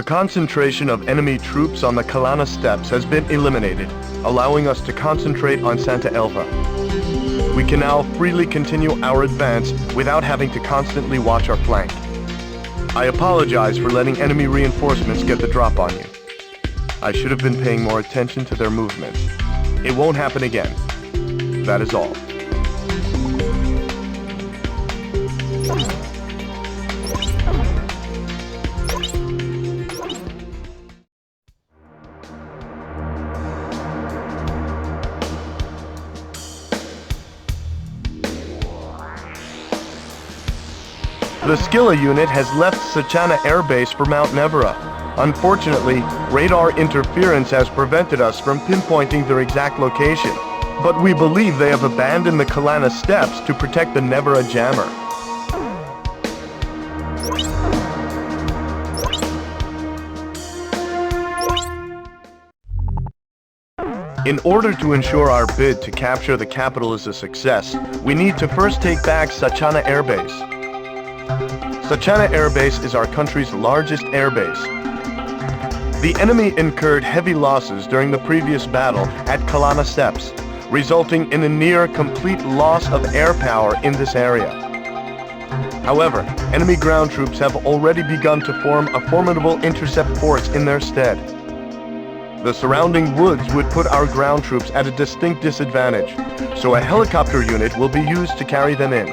concentration of enemy troops on the Kalana steppes has been eliminated, allowing us to concentrate on Santa Elva. We can now freely continue our advance without having to constantly watch our flank. I apologize for letting enemy reinforcements get the drop on you. I should have been paying more attention to their movements. It won't happen again. That is all. The Skilla unit has left Sachana Air Base for Mount Nevera. Unfortunately, radar interference has prevented us from pinpointing their exact location, but we believe they have abandoned the Kalana steppes to protect the Nevera jammer. In order to ensure our bid to capture the capital is a success, we need to first take back Sachana Air Base. Sachana Air Base is our country's largest air base. The enemy incurred heavy losses during the previous battle at Kalana Steppes, resulting in a near-complete loss of air power in this area. However, enemy ground troops have already begun to form a formidable intercept force in their stead. The surrounding woods would put our ground troops at a distinct disadvantage, so a helicopter unit will be used to carry them in.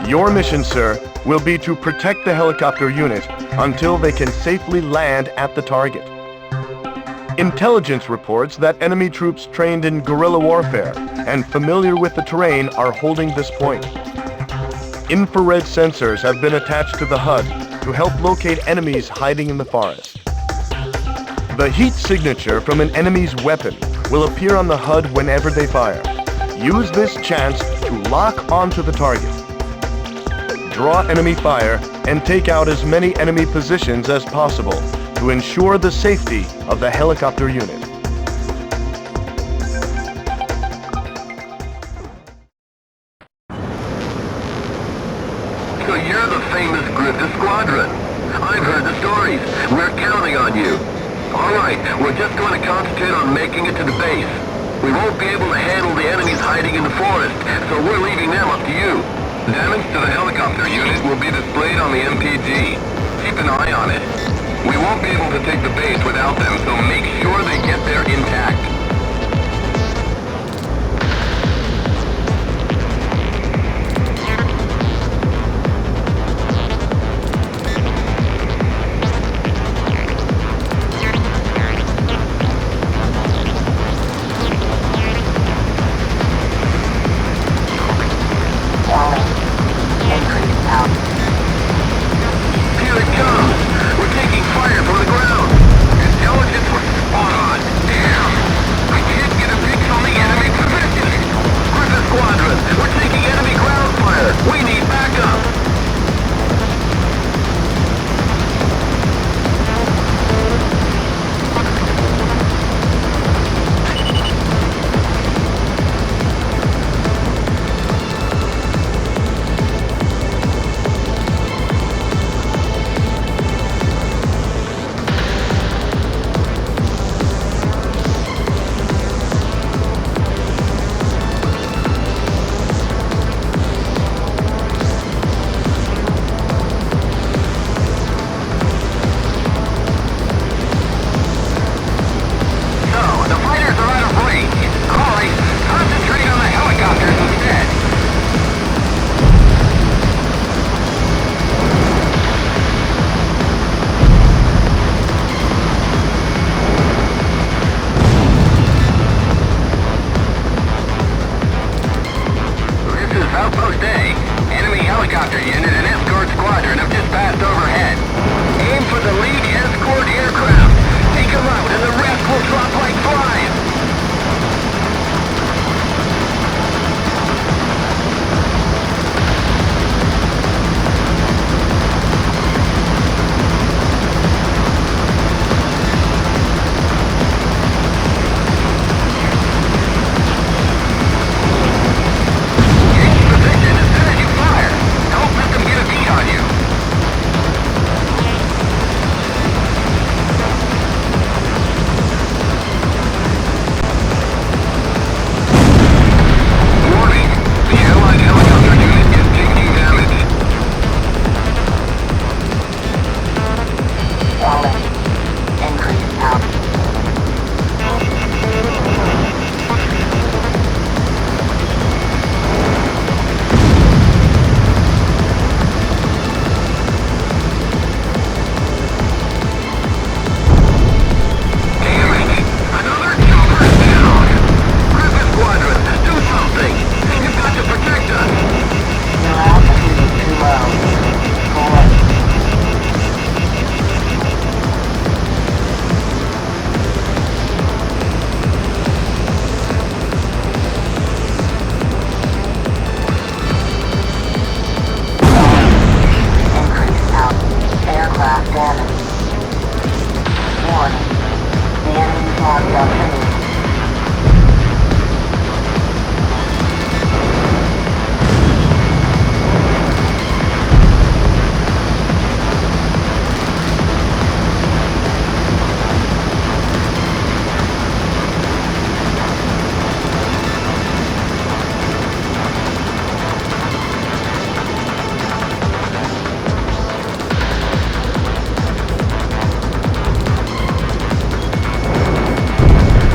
Your mission, sir, will be to protect the helicopter unit until they can safely land at the target. Intelligence reports that enemy troops trained in guerrilla warfare and familiar with the terrain are holding this point. Infrared sensors have been attached to the HUD to help locate enemies hiding in the forest. The heat signature from an enemy's weapon will appear on the HUD whenever they fire. Use this chance to lock onto the target. Draw enemy fire and take out as many enemy positions as possible to ensure the safety of the helicopter unit. So you're the famous Gaiuss Squadron. I've heard the stories. We're counting on you. Alright, we're just going to concentrate on making it to the base. We won't be able to handle the enemies hiding in the forest, so we're leaving them up to you. Damage to the helicopter unit will be displayed on the MPG. Keep an eye on it. We won't be able to take the base without them, so make sure they get there intact. Here it comes! We're taking fire from the ground! Intelligence was spot on! Damn! altitude.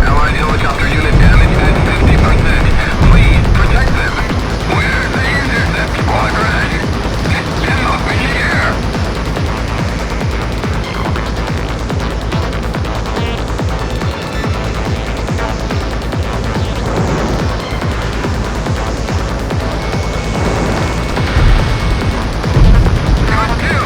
Allied helicopter unit damage at 50%. Please protect them. Where's the intercept squadron? Get them over here. Got two.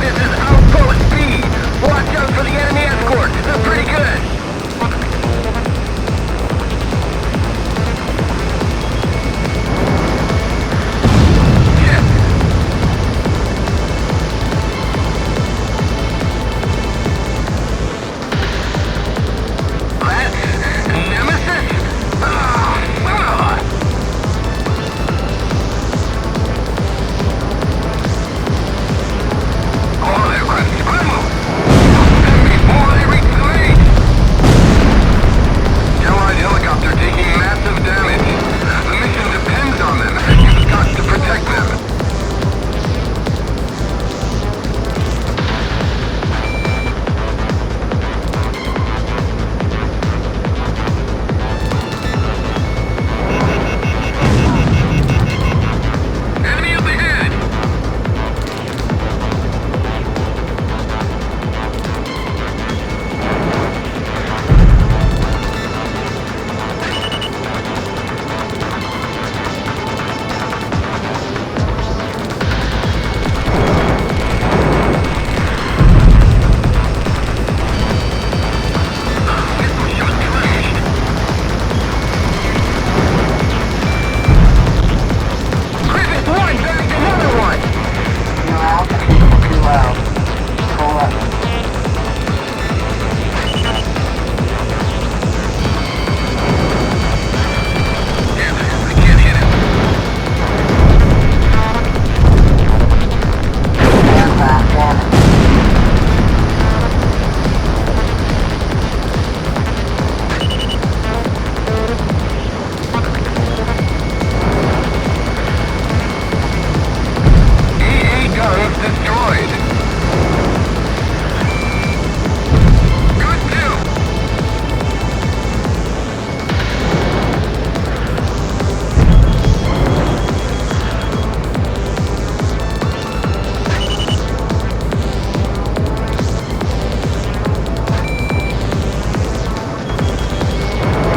This is Outpost B. Watch out for the enemy escort. They're pretty good. Shit. That's Nemesis? Oh, they're running scribble. And before they reach the main. Allied helicopter taking massive damage. The mission depends on them. You've got to protect them. Enemy up ahead! Griffith 1 bagged another one! Your altitude is too low. Pull up. Damn it, I can't hit him. Aircraft damage. EA guns destroyed. Good too.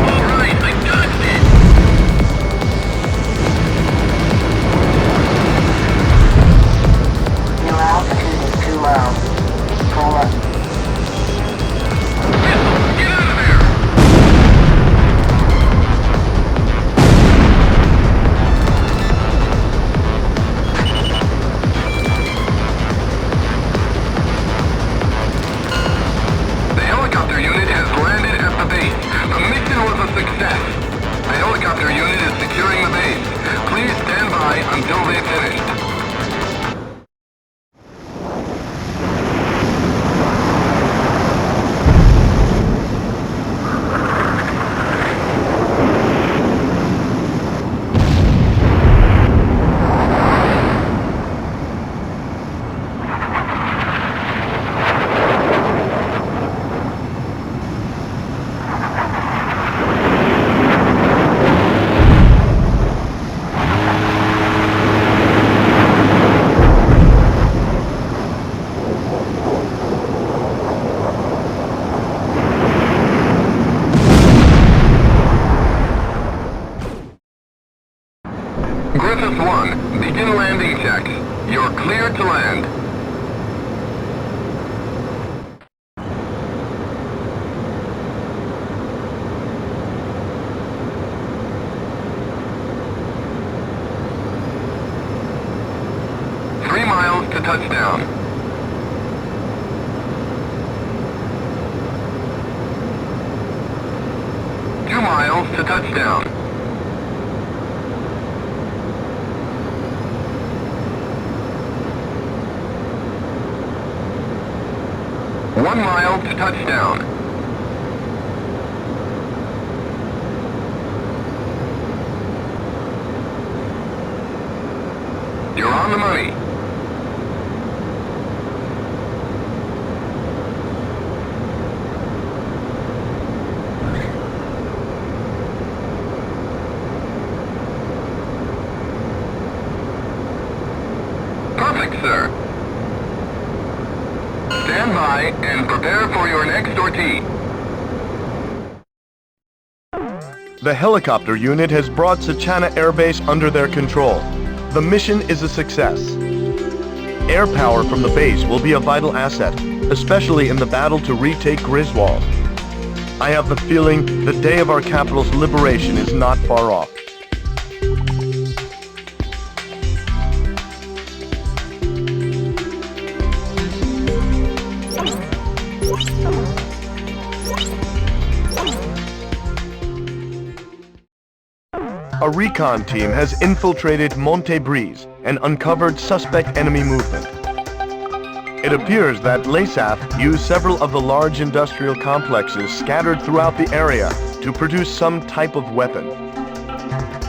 All right, I dodged it. Your altitude is too low. Pull up. Missile, get out of there! The helicopter unit has landed at the base. The mission was a success. The helicopter unit is securing the base. Please stand by until they've finished. Griffith 1, begin landing checks. You're clear to land. Touchdown. to touchdown. 1 mile to touchdown. You're on the money. Perfect, sir. Stand by and prepare for your next sortie. The helicopter unit has brought Sachana Air Base under their control. The mission is a success. Air power from the base will be a vital asset, especially in the battle to retake Griswold. I have the feeling the day of our capital's liberation is not far off. A recon team has infiltrated Monte Breeze and uncovered suspect enemy movement. It appears that Lesath used several of the large industrial complexes scattered throughout the area to produce some type of weapon.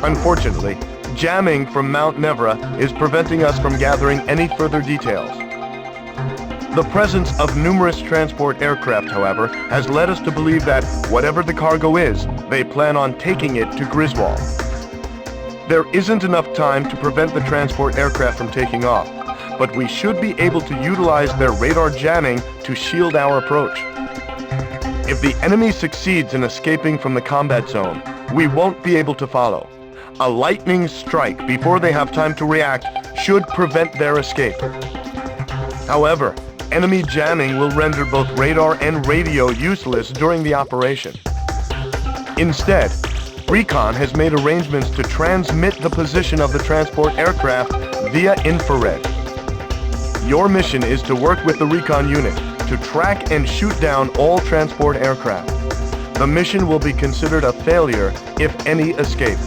Unfortunately, jamming from Mount Nevra is preventing us from gathering any further details. The presence of numerous transport aircraft, however, has led us to believe that whatever the cargo is, they plan on taking it to Griswold. There isn't enough time to prevent the transport aircraft from taking off, but we should be able to utilize their radar jamming to shield our approach. If the enemy succeeds in escaping from the combat zone, we won't be able to follow. A lightning strike before they have time to react should prevent their escape. However, enemy jamming will render both radar and radio useless during the operation. Instead, Recon has made arrangements to transmit the position of the transport aircraft via infrared. Your mission is to work with the Recon unit to track and shoot down all transport aircraft. The mission will be considered a failure if any escape.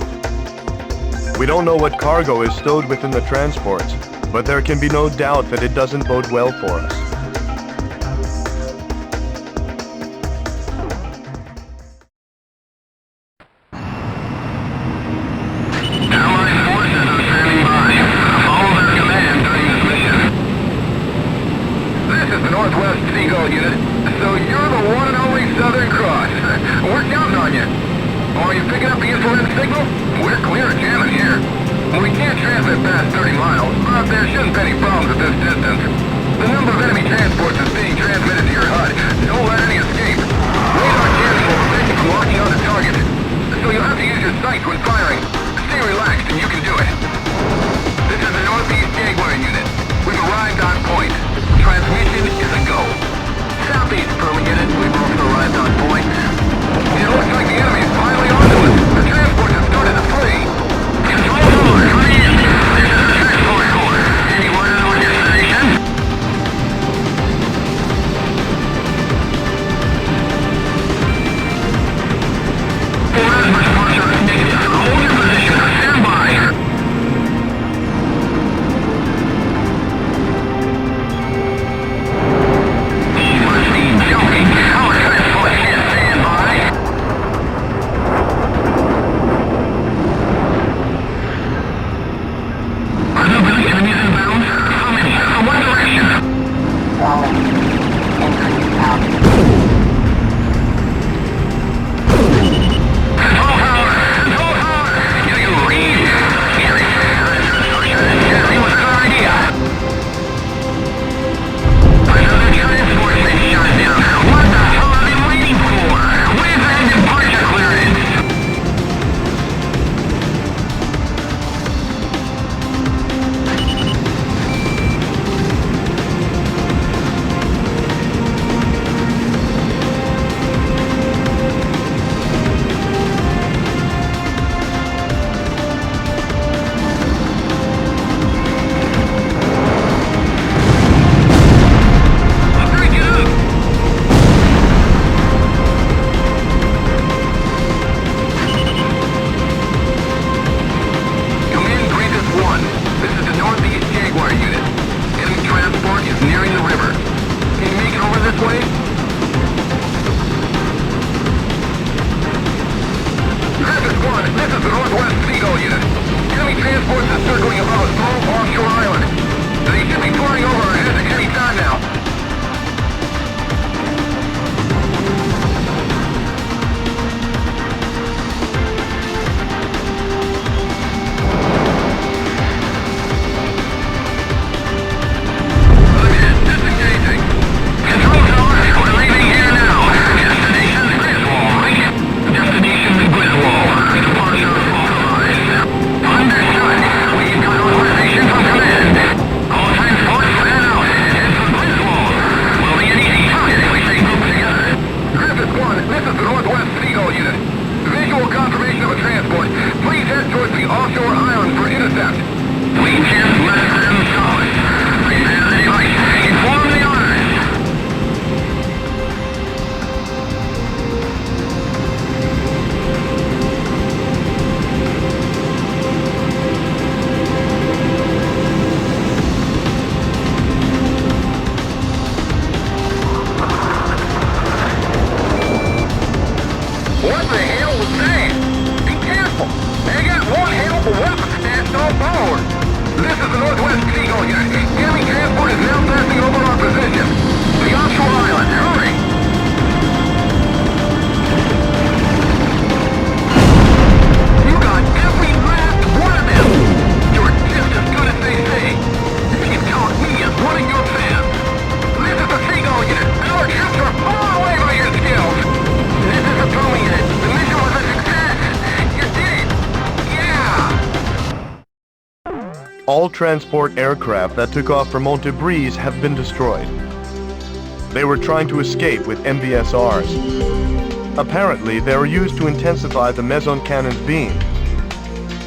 We don't know what cargo is stowed within the transports, but there can be no doubt that it doesn't bode well for us. We can't transmit past 30 miles, but there shouldn't be any problems at this distance. The number of enemy this way? Griffith 1, this is the Northwest Seagull unit. Enemy transports are circling above a small offshore island. They should be flying over our heads at any time now. All transport aircraft that took off from Monte Breeze have been destroyed. They were trying to escape with MVSRs. Apparently, they were used to intensify the meson cannon's beam.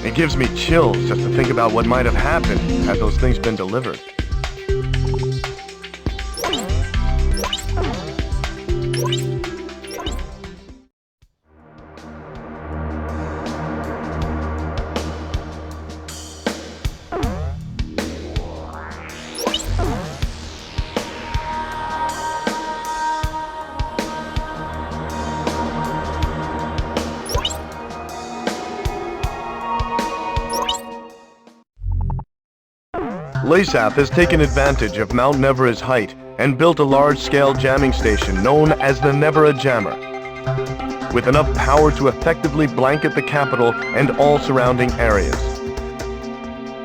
It gives me chills just to think about what might have happened had those things been delivered. LASAP has taken advantage of Mount Nevera's height and built a large-scale jamming station known as the Nevera Jammer, with enough power to effectively blanket the capital and all surrounding areas.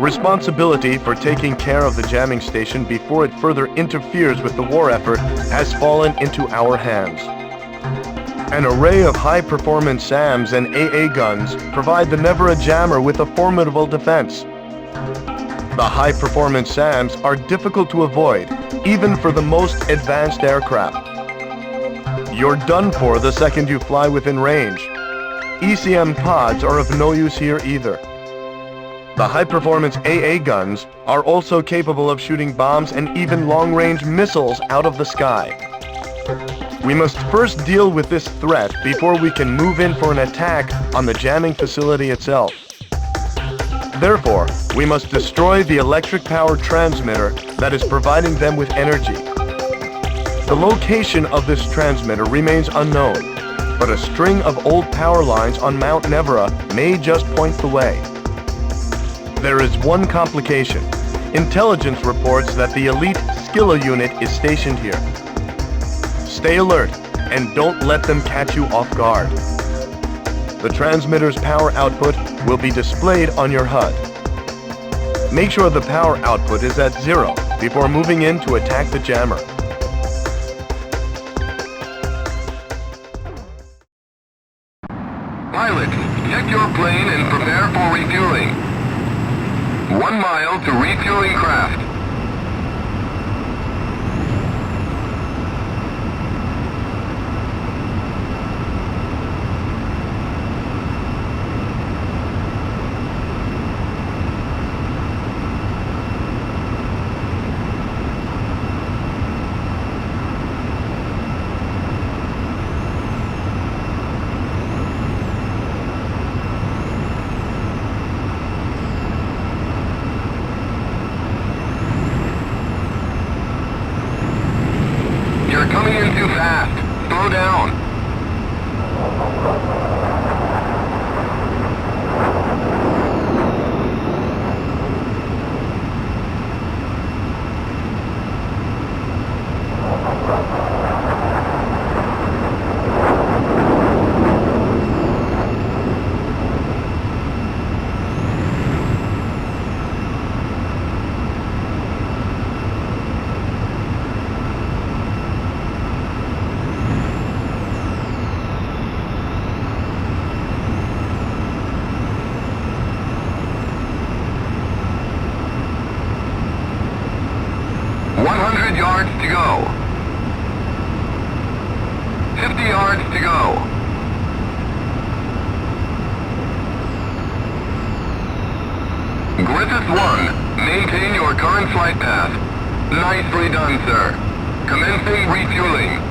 Responsibility for taking care of the jamming station before it further interferes with the war effort has fallen into our hands. An array of high-performance SAMs and AA guns provide the Nevera Jammer with a formidable defense. The high-performance SAMs are difficult to avoid, even for the most advanced aircraft. You're done for the second you fly within range. ECM pods are of no use here either. The high-performance AA guns are also capable of shooting bombs and even long-range missiles out of the sky. We must first deal with this threat before we can move in for an attack on the jamming facility itself. Therefore, we must destroy the electric power transmitter that is providing them with energy. The location of this transmitter remains unknown, but a string of old power lines on Mount Nevera may just point the way. There is one complication. Intelligence reports that the elite Skilla unit is stationed here. Stay alert and don't let them catch you off guard. The transmitter's power output will be displayed on your HUD. Make sure the power output is at 0 before moving in to attack the jammer. Pilot, check your plane and prepare for refueling. 1 mile to refueling craft. too fast. Slow down. Yards to go. 50 yards to go. Griffith 1, maintain your current flight path. Nicely done, sir. Commencing refueling.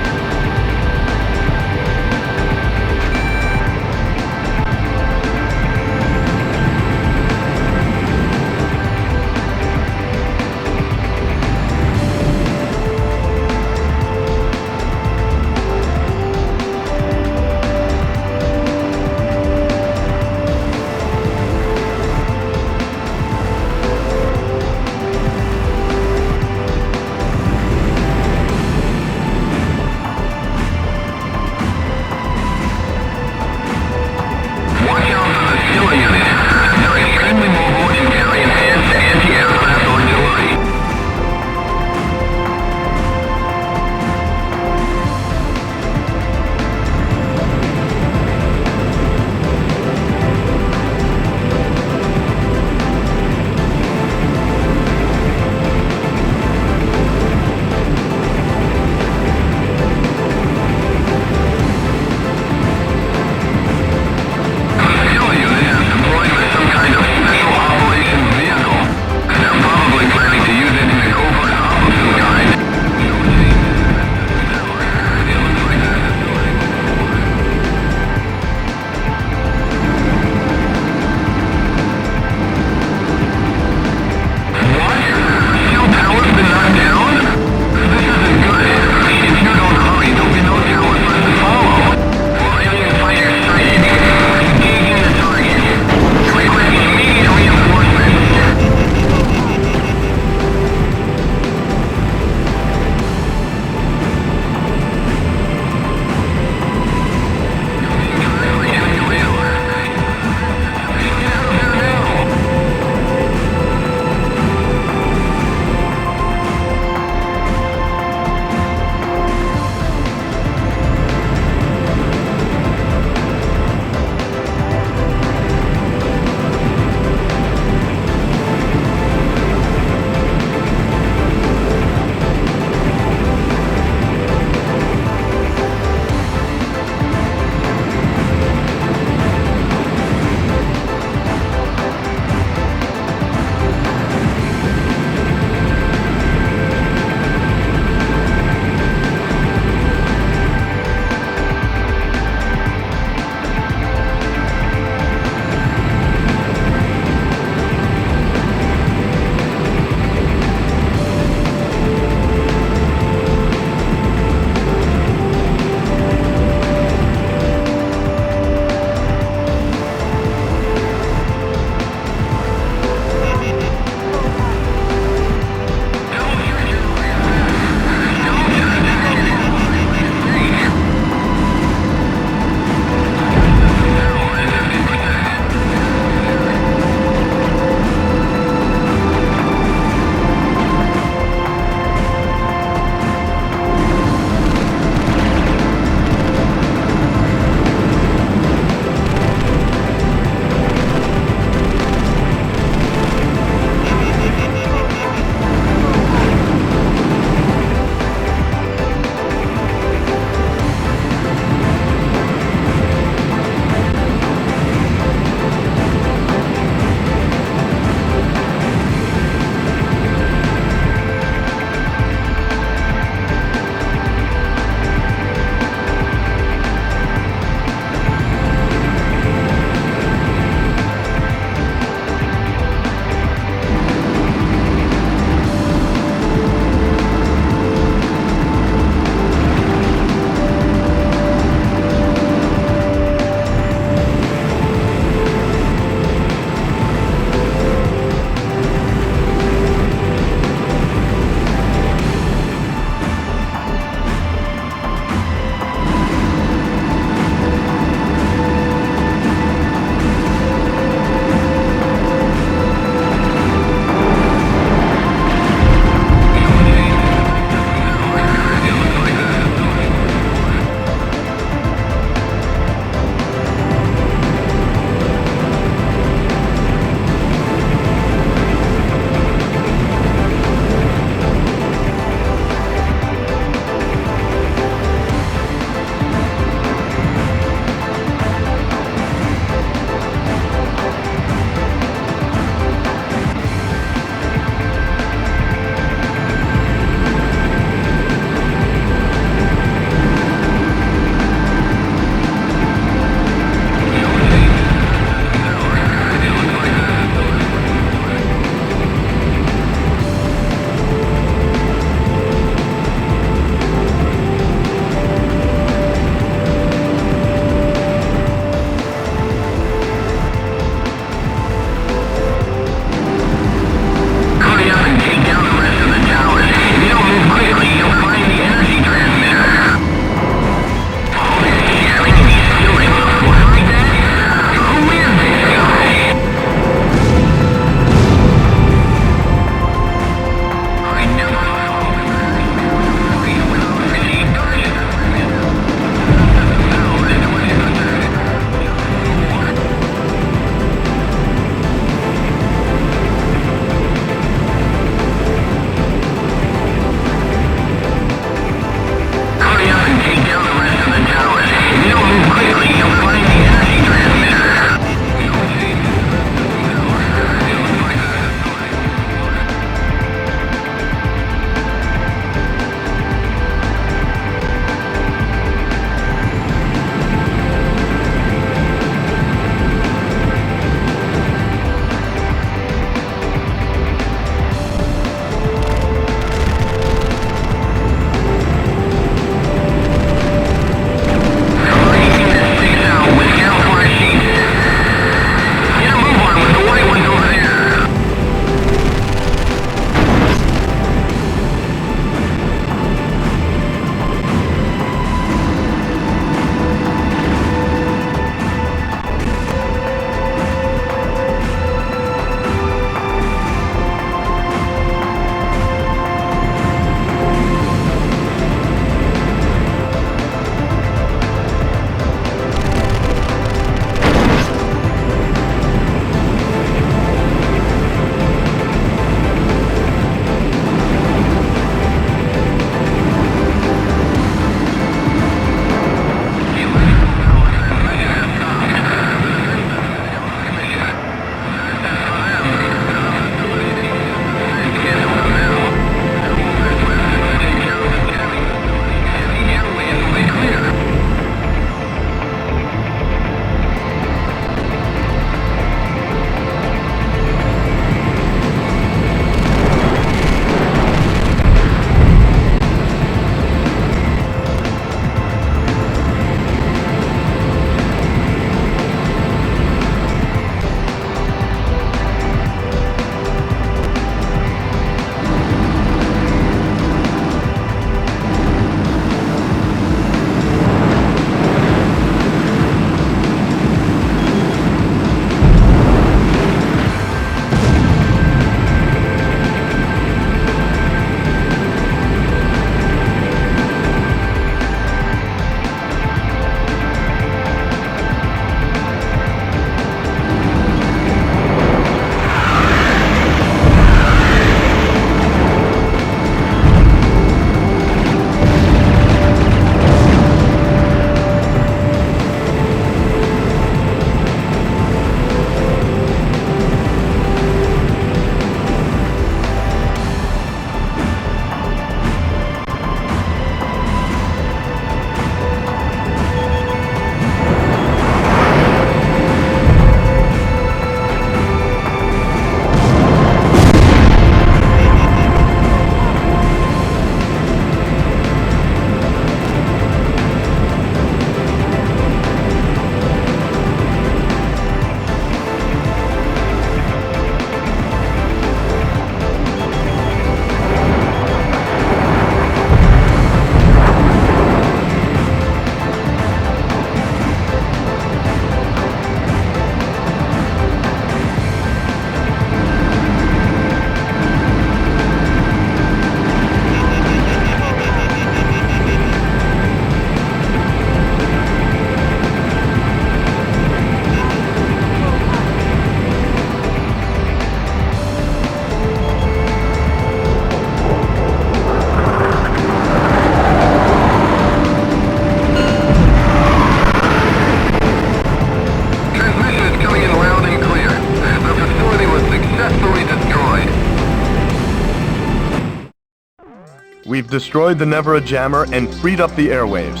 We've destroyed the Nevera jammer and freed up the airwaves.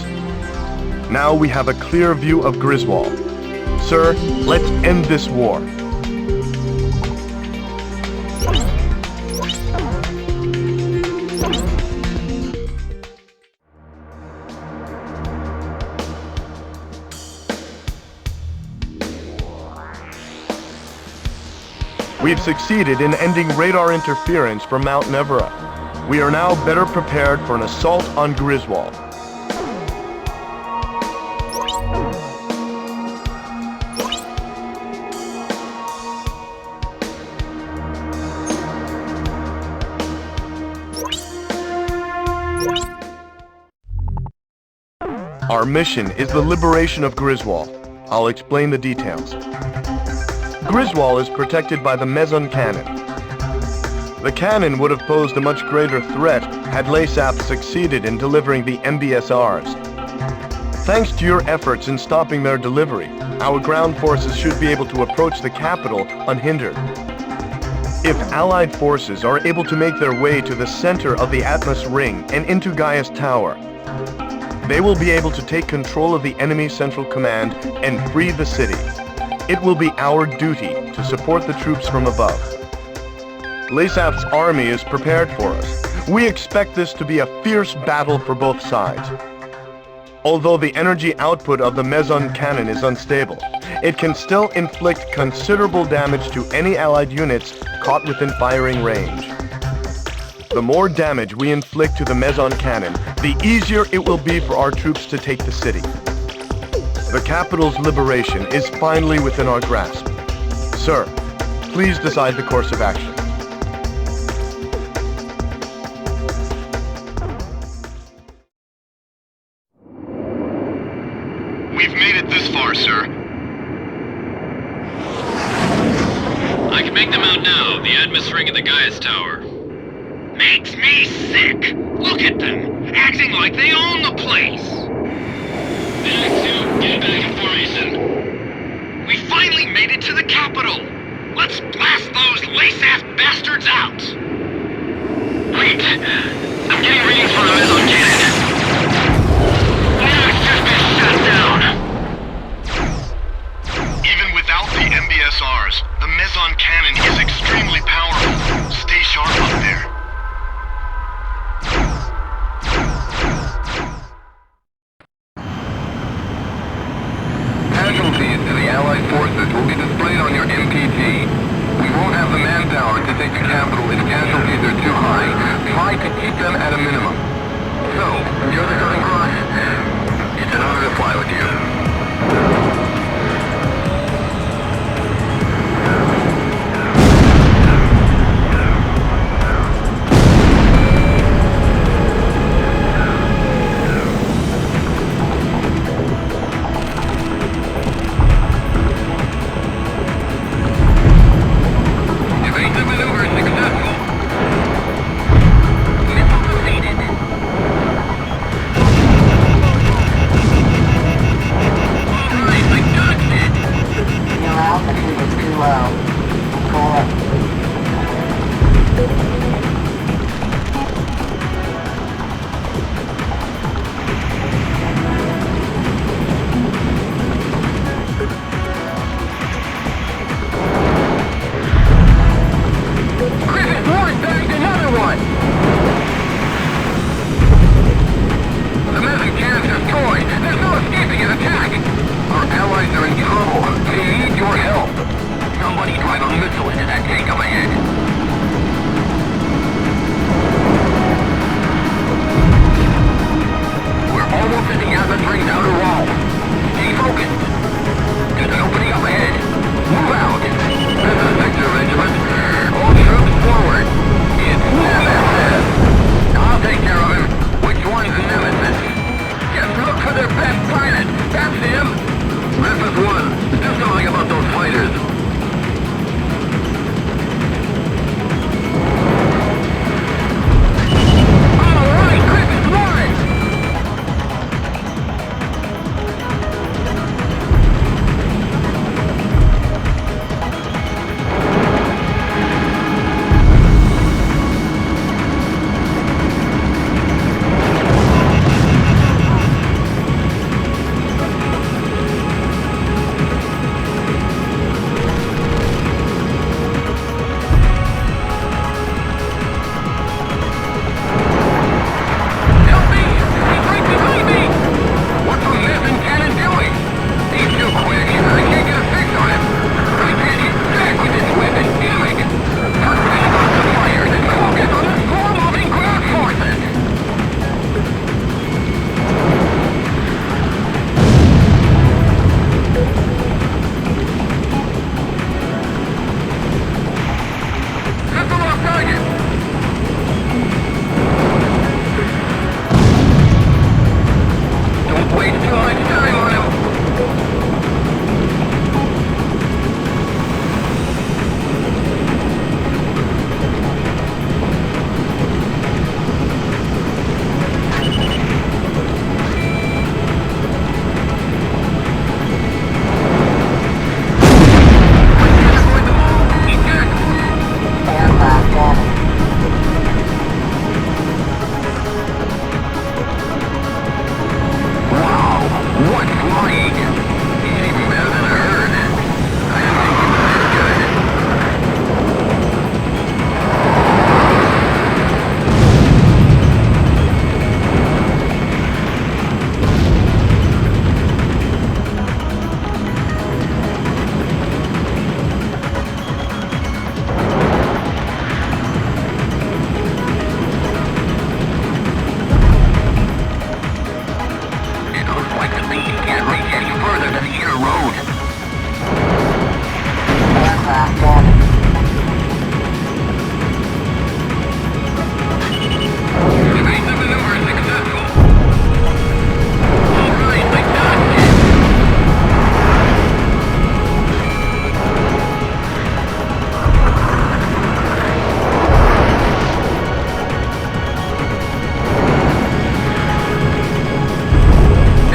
Now we have a clear view of Griswold. Sir, let's end this war. We've succeeded in ending radar interference from Mount Nevera. We are now better prepared for an assault on Griswold. Our mission is the liberation of Griswold. I'll explain the details. Griswold is protected by the Meson cannon. The cannon would have posed a much greater threat had LASAP succeeded in delivering the MBSRs. Thanks to your efforts in stopping their delivery, our ground forces should be able to approach the capital unhindered. If Allied forces are able to make their way to the center of the Atmos Ring and into Gaiuss Tower, they will be able to take control of the enemy central command and free the city. It will be our duty to support the troops from above. LASAP's army is prepared for us. We expect this to be a fierce battle for both sides. Although the energy output of the Meson cannon is unstable, it can still inflict considerable damage to any Allied units caught within firing range. The more damage we inflict to the Meson cannon, the easier it will be for our troops to take the city. The capital's liberation is finally within our grasp. Sir, please decide the course of action. We've made it this far, sir. I can make them out now. The Atmos Ring and the Gaiuss Tower. Makes me sick. Look at them, acting like they own the place. Act 2, get back in formation. We finally made it to the capital. Let's blast those LASAP bastards out. Wait, I'm getting readings from the Meson cannon. Now it's just been shut down. Even without the MBSRs, the Meson cannon is extremely powerful. Stay sharp up there. Casualties to the Allied forces will be displayed on your MPG. We won't have the manpower to take the capital if casualties are too high. Try to keep them at a minimum. So, you're the Southern Cross. It's an honor to fly with you. last warning. Evasive maneuver successful. All right, I dodged it.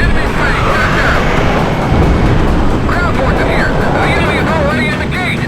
Enemy sighting, touchdown. Ground forces here. The enemy is already at the gate.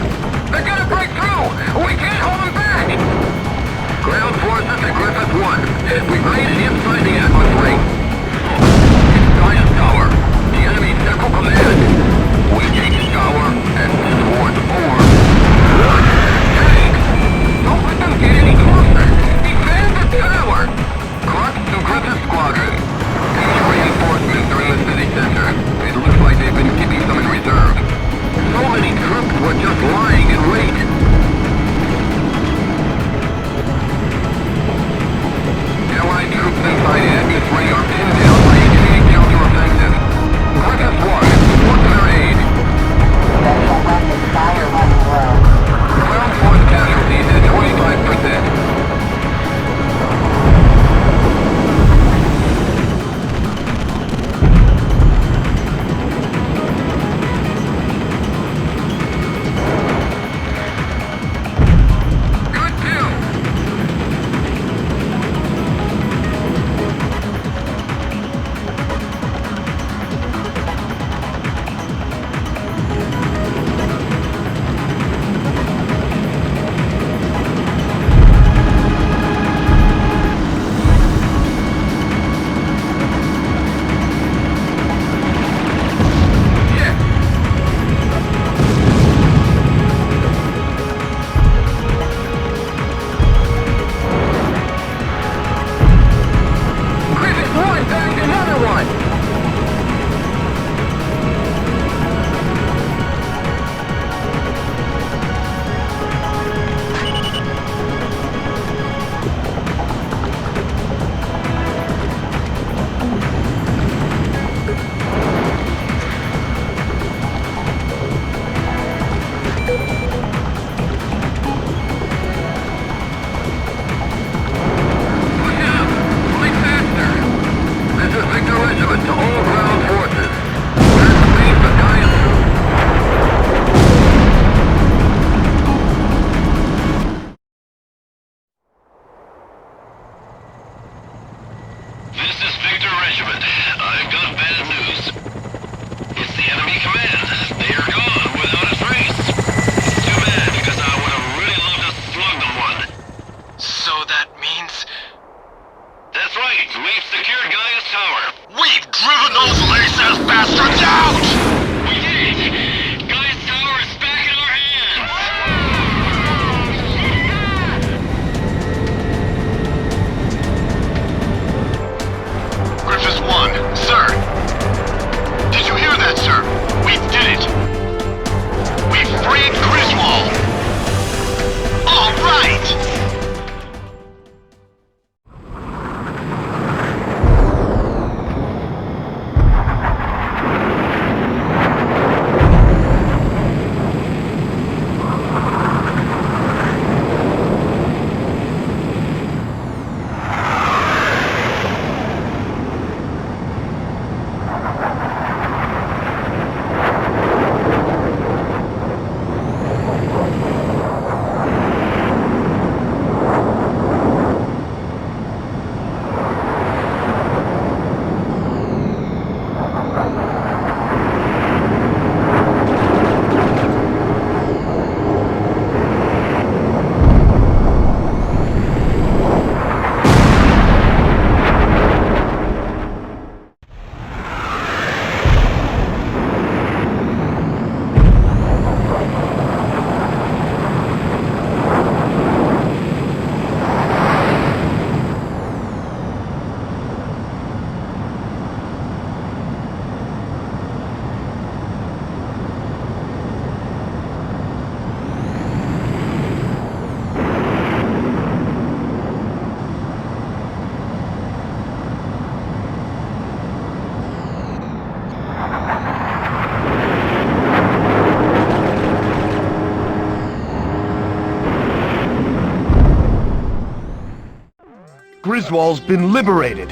Griswold's been liberated.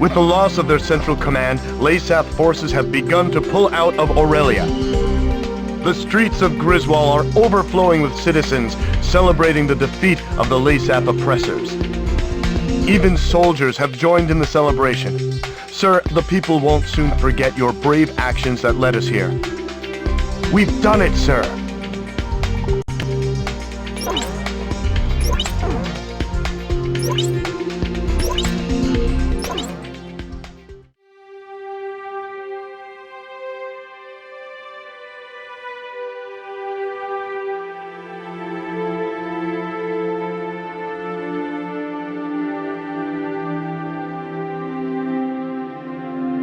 With the loss of their central command, Leysath forces have begun to pull out of Aurelia. The streets of Griswold are overflowing with citizens celebrating the defeat of the Leysath oppressors. Even soldiers have joined in the celebration. Sir, the people won't soon forget your brave actions that led us here. We've done it, sir.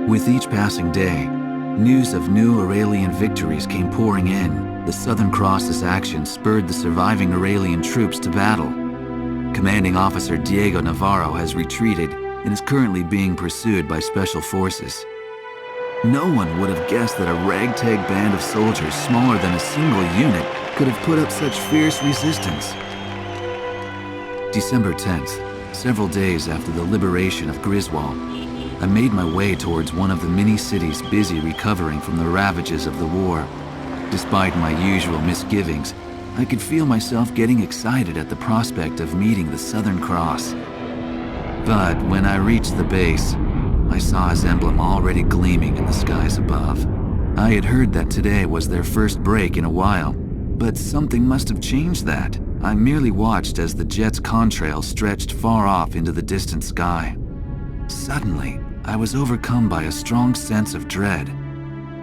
With each passing day, news of new Aurelian victories came pouring in. The Southern Cross's action spurred the surviving Aurelian troops to battle. Commanding Officer Diego Navarro has retreated and is currently being pursued by Special Forces. No one would have guessed that a ragtag band of soldiers smaller than a single unit could have put up such fierce resistance. December 10th, several days after the liberation of Griswold, I made my way towards one of the many cities busy recovering from the ravages of the war. Despite my usual misgivings, I could feel myself getting excited at the prospect of meeting the Southern Cross. But when I reached the base, I saw his emblem already gleaming in the skies above. I had heard that today was their first break in a while, but something must have changed that. I merely watched as the jet's contrail stretched far off into the distant sky. Suddenly, I was overcome by a strong sense of dread.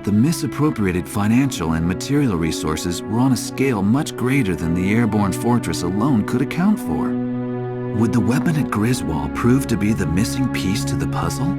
The misappropriated financial and material resources were on a scale much greater than the airborne fortress alone could account for. Would the weapon at Griswold prove to be the missing piece to the puzzle?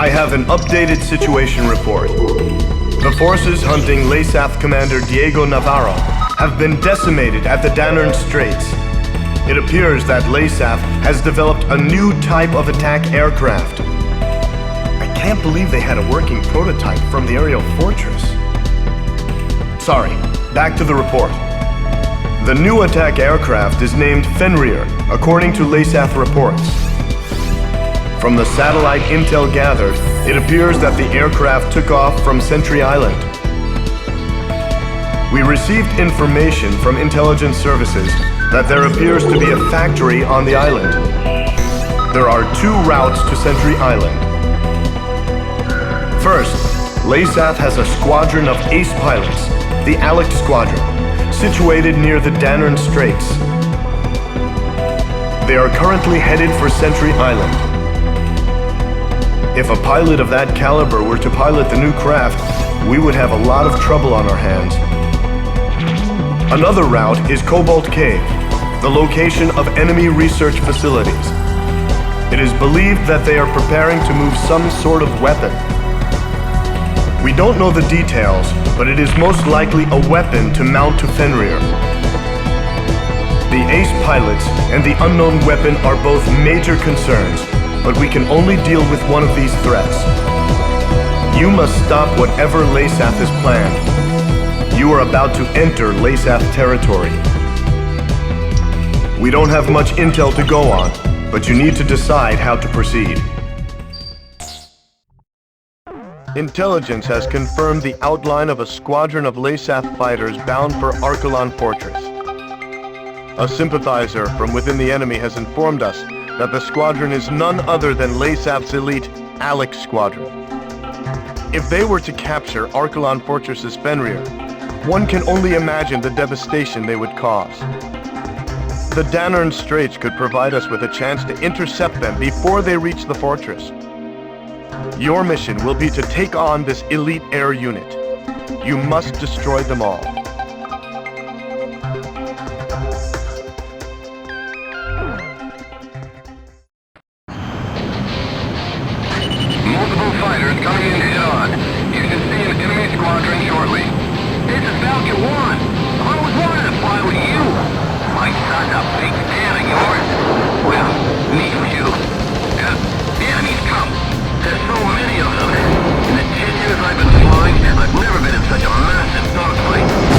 I have an updated situation report. The forces hunting Leysath Commander Diego Navarro have been decimated at the Danern Straits. It appears that Leysath has developed a new type of attack aircraft. I can't believe they had a working prototype from the aerial fortress. Sorry, back to the report. The new attack aircraft is named Fenrir, according to Leysath reports. From the satellite intel gathered, it appears that the aircraft took off from Sentry Island. We received information from intelligence services that there appears to be a factory on the island. There are two routes to Sentry Island. First, Leysath has a squadron of ace pilots, the Alect Squadron, situated near the Danern Straits. They are currently headed for Sentry Island. If a pilot of that caliber were to pilot the new craft, we would have a lot of trouble on our hands. Another route is Cobalt Cave, the location of enemy research facilities. It is believed that they are preparing to move some sort of weapon. We don't know the details, but it is most likely a weapon to mount to Fenrir. The ace pilots and the unknown weapon are both major concerns, but we can only deal with one of these threats. You must stop whatever Leysath has planned. You are about to enter Leysath territory. We don't have much intel to go on, but you need to decide how to proceed. Intelligence has confirmed the outline of a squadron of Leysath fighters bound for Archelon Fortress. A sympathizer from within the enemy has informed us that the squadron is none other than Laysaf's elite Alect Squadron. If they were to capture Archelon Fortress's Fenrir, one can only imagine the devastation they would cause. The Danern Straits could provide us with a chance to intercept them before they reach the fortress. Your mission will be to take on this elite air unit. You must destroy them all. Multiple fighters coming in head-on. You should see an enemy squadron shortly. This is Falcon 1. I was wanting to fly with you. My son's a big fan of yours. Well, me too. The enemies come. There's so many of them. In the 10 years I've been flying, I've never been in such a massive dogfight.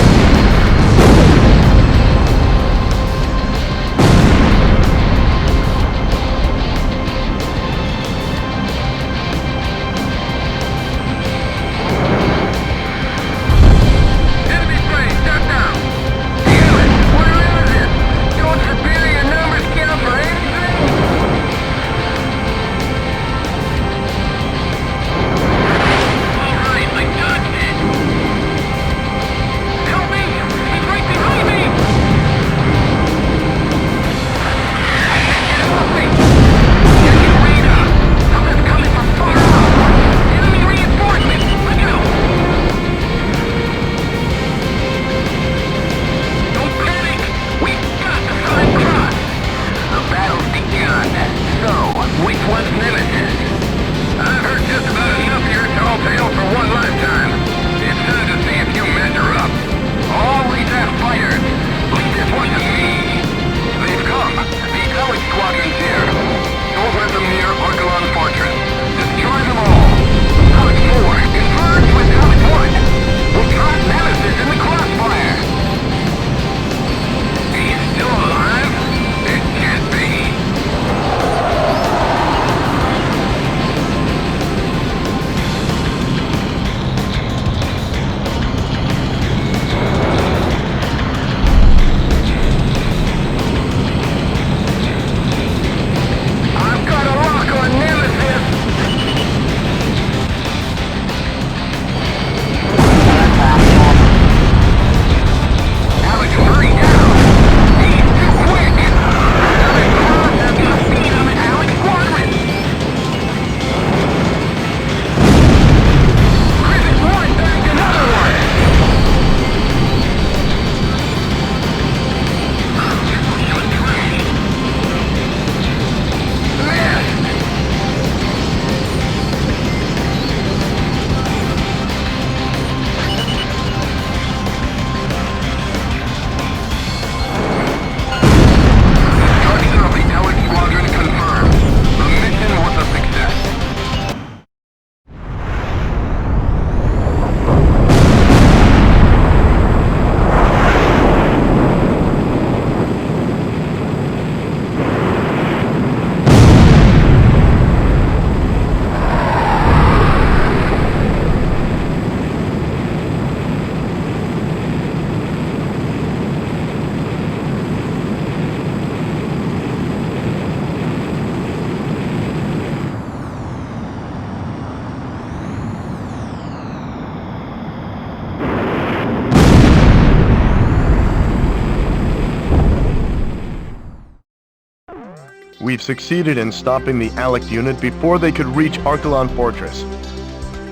We've succeeded in stopping the Alect unit before they could reach Archelon Fortress.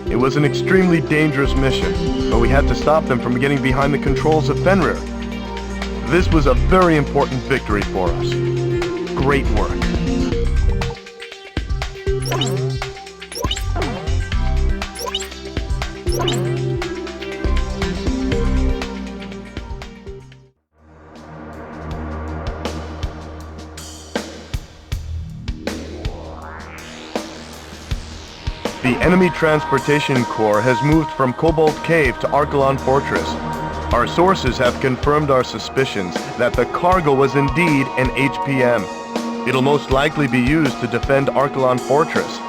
It was an extremely dangerous mission, but we had to stop them from getting behind the controls of Fenrir. This was a very important victory for us. Great work. The enemy transportation corps has moved from Cobalt Cave to Archelon Fortress. Our sources have confirmed our suspicions that the cargo was indeed an HPM. It'll most likely be used to defend Archelon Fortress.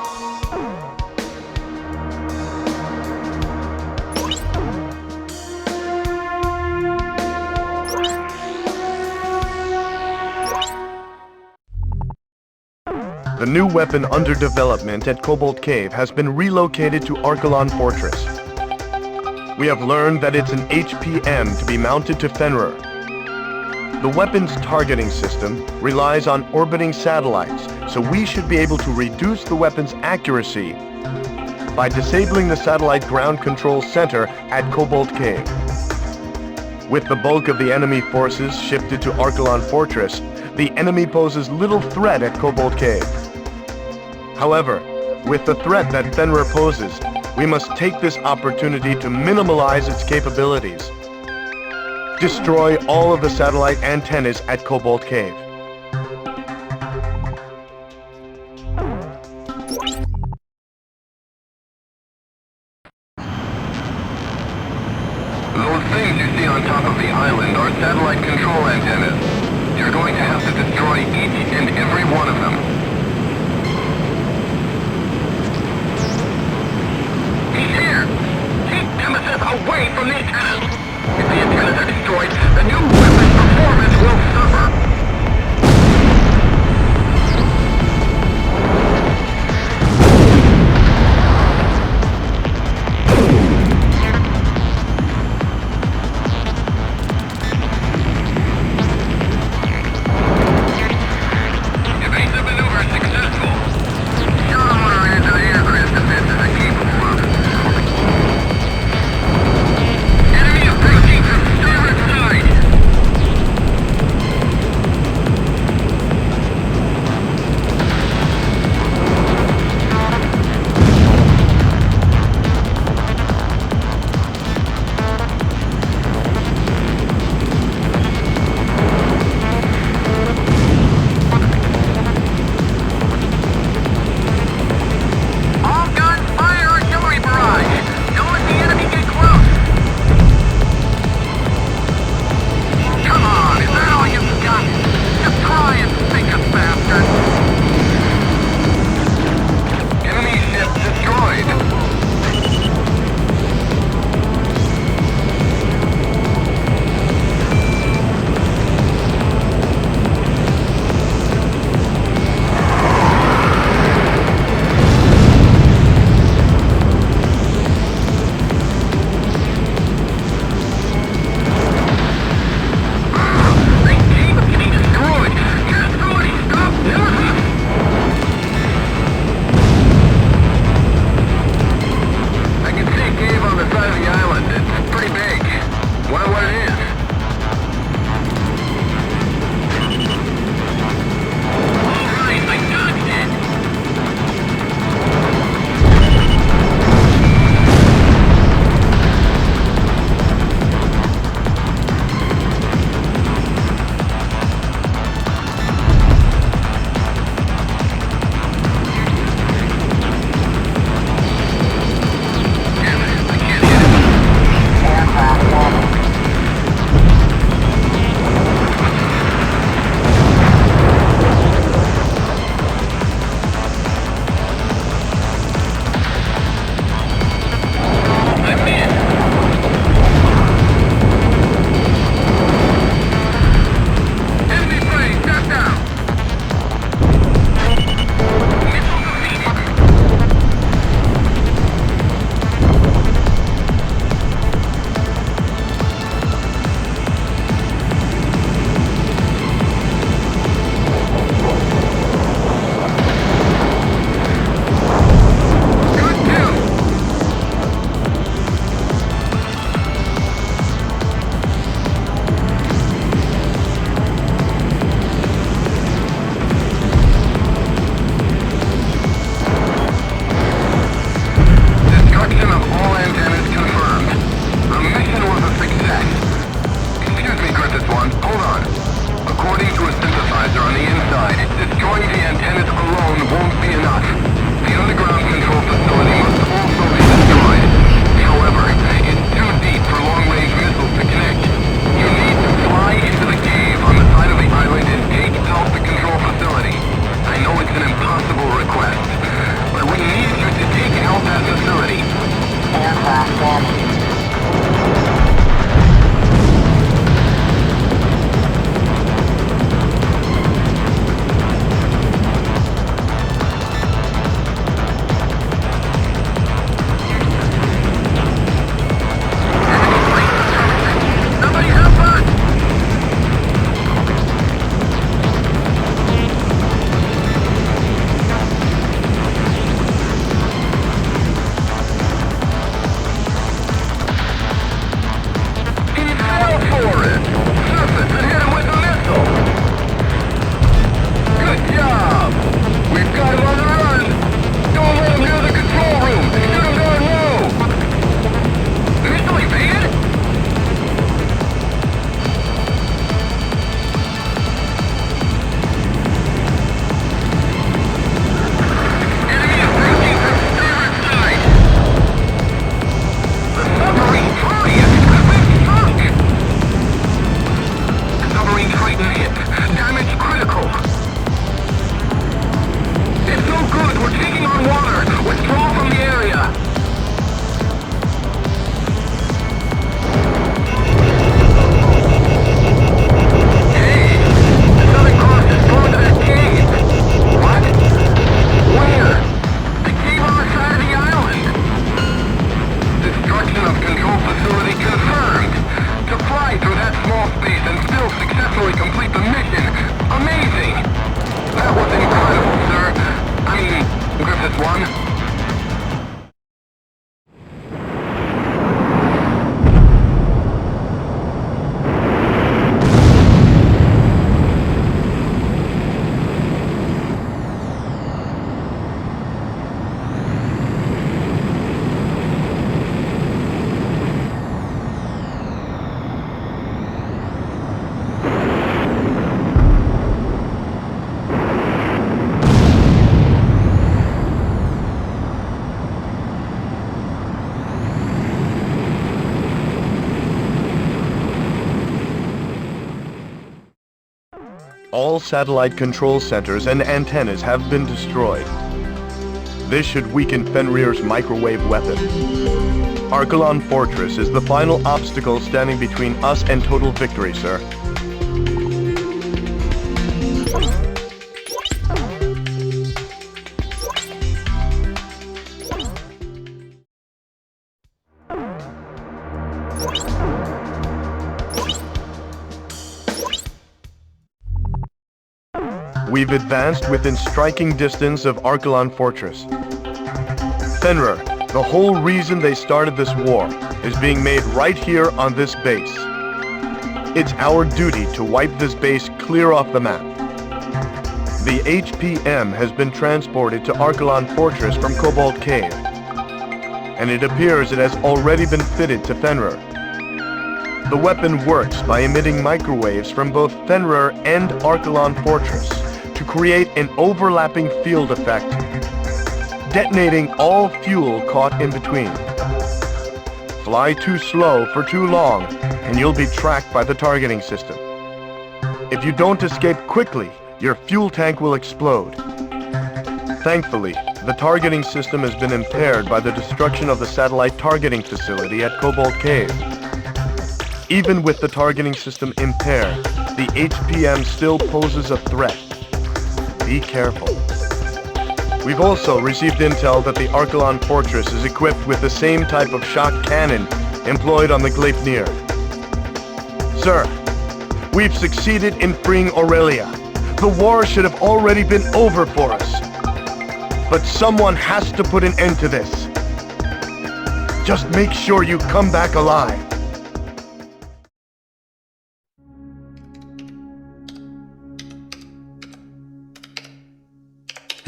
The new weapon under development at Cobalt Cave has been relocated to Archelon Fortress. We have learned that it's an HPM to be mounted to Fenrir. The weapon's targeting system relies on orbiting satellites, so we should be able to reduce the weapon's accuracy by disabling the satellite ground control center at Cobalt Cave. With the bulk of the enemy forces shifted to Archelon Fortress, the enemy poses little threat at Cobalt Cave. However, with the threat that Fenrir poses, we must take this opportunity to minimize its capabilities. Destroy all of the satellite antennas at Cobalt Cave. Those things you see on top of the island are satellite control antennas. You're going to have to destroy each and every one of them. He's here! Keep Nemesis away from the antennas! If the antennas are destroyed, the new weapon's performance will suffer! Evasive maneuver successful! Shot on our anti-aircraft defenses are capable of. Enemy approaching from starboard side! All guns fire artillery barrage! Don't let the enemy get close! Come on, is that all you've got? Just try and think us, bastard! Enemy ship destroyed! They keep getting destroyed! Get destroyed! Stop! Nemesis! I can see a cave on the side of the island. It's pretty big. Wonder what it is. Alright, I dodged it! Damn it, I can't hit it. Aircraft damage. I'm in. Enemy plane, shut down! Missile defeated! Good kill! Destruction of all antennas confirmed. The mission was a success. Excuse me, Griffith One, hold on. According to a synthesizer on the inside, destroying the antennas alone won't be enough. The underground control facility must also be destroyed. However, it's too deep for long-range missiles to connect. You need to fly into the cave on the side of the island and take out the control facility. I know it's an impossible request, but we need you to take out that facility. Aircraft damage. all satellite control centers and antennas have been destroyed. This should weaken Fenrir's microwave weapon. Archelon Fortress is the final obstacle standing between us and total victory, sir. We've advanced within striking distance of Archelon Fortress. Fenrir, the whole reason they started this war is being made right here on this base. It's our duty to wipe this base clear off the map. The HPM has been transported to Archelon Fortress from Cobalt Cave, and it appears it has already been fitted to Fenrir. The weapon works by emitting microwaves from both Fenrir and Archelon Fortress to create an overlapping field effect, detonating all fuel caught in between. Fly too slow for too long, and you'll be tracked by the targeting system. If you don't escape quickly, your fuel tank will explode. Thankfully, the targeting system has been impaired by the destruction of the satellite targeting facility at Cobalt Cave. Even with the targeting system impaired, the HPM still poses a threat. Be careful. We've also received intel that the Archelon Fortress is equipped with the same type of shock cannon employed on the Gleipnir. Sir, we've succeeded in freeing Aurelia. The war should have already been over for us. But someone has to put an end to this. Just make sure you come back alive.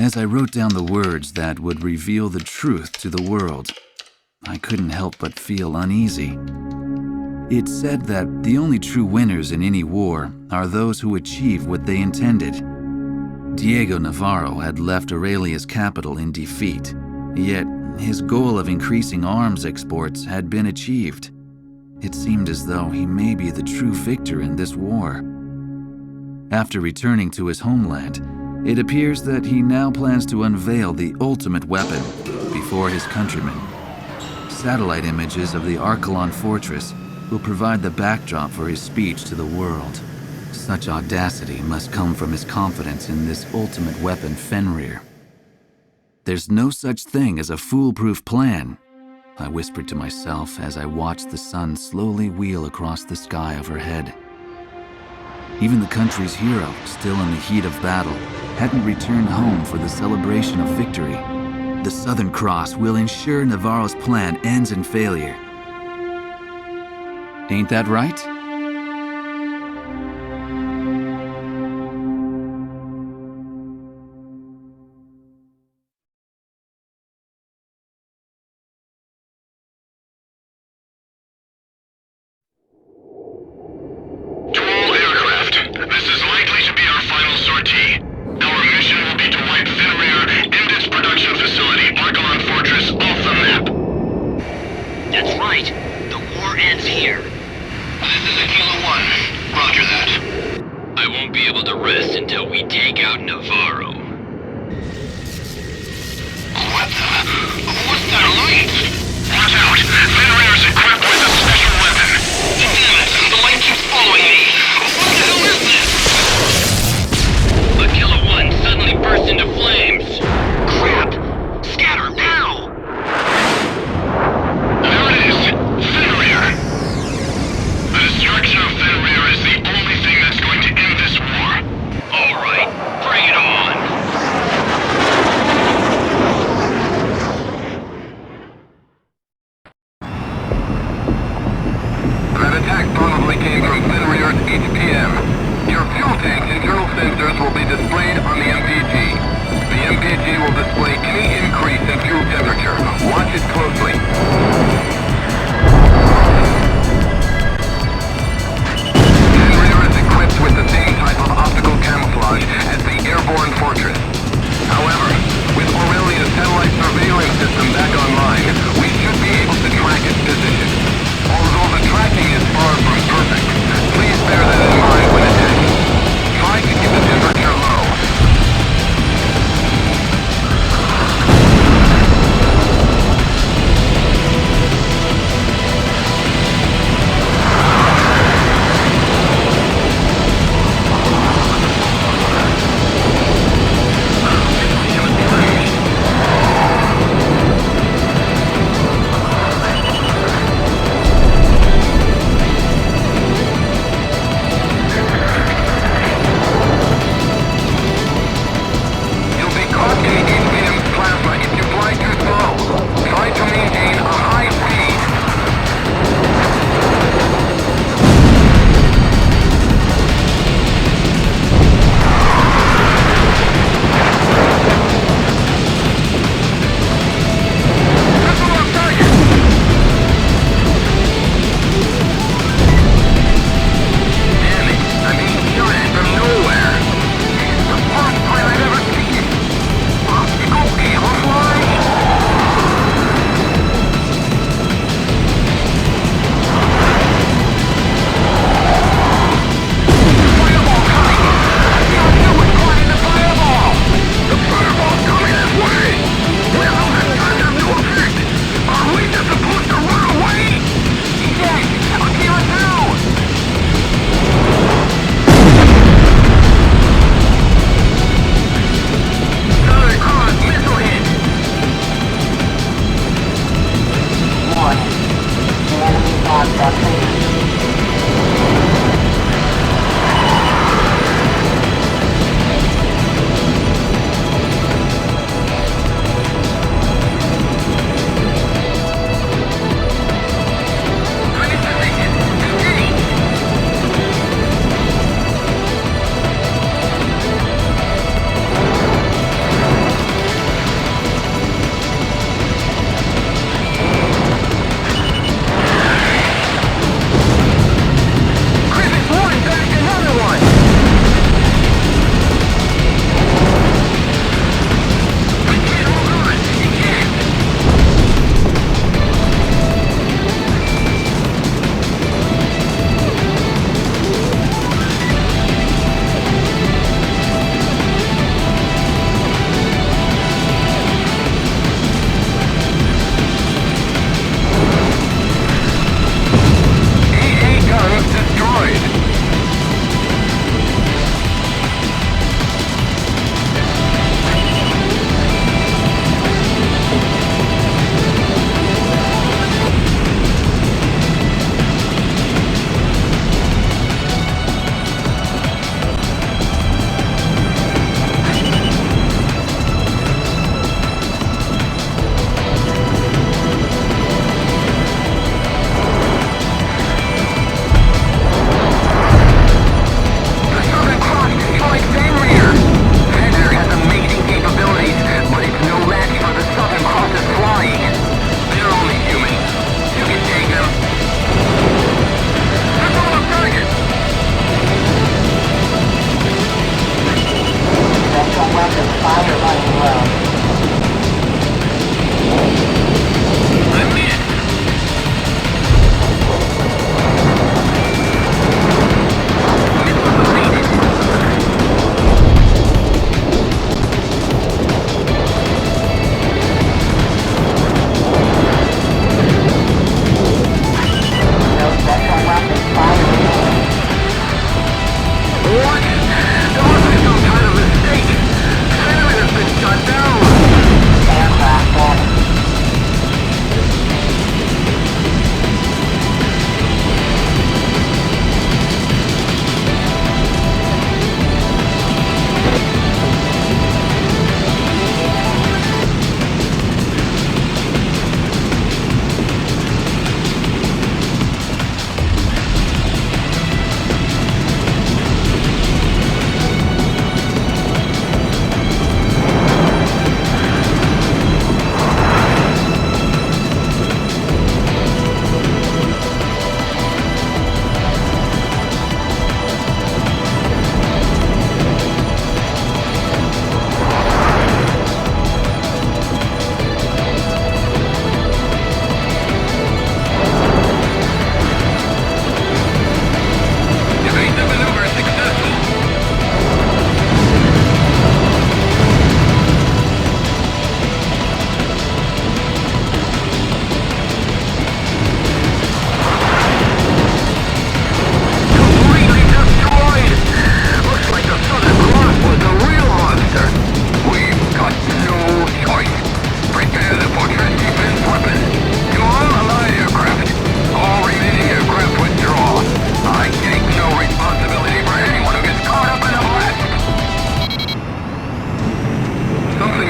As I wrote down the words that would reveal the truth to the world, I couldn't help but feel uneasy. It said that the only true winners in any war are those who achieve what they intended. Diego Navarro had left Aurelia's capital in defeat, yet his goal of increasing arms exports had been achieved. It seemed as though he may be the true victor in this war. After returning to his homeland, it appears that he now plans to unveil the ultimate weapon before his countrymen. Satellite images of the Archelon Fortress will provide the backdrop for his speech to the world. Such audacity must come from his confidence in this ultimate weapon, Fenrir. There's no such thing as a foolproof plan, I whispered to myself as I watched the sun slowly wheel across the sky overhead. Even the country's hero, still in the heat of battle, hadn't returned home for the celebration of victory. The Southern Cross will ensure Navarro's plan ends in failure. Ain't that right? To all aircraft, this is likely to be our final sortie. Our mission will be to wipe Fenrir and its production facility, Archelon Fortress, off the map. That's right. The war ends here. This is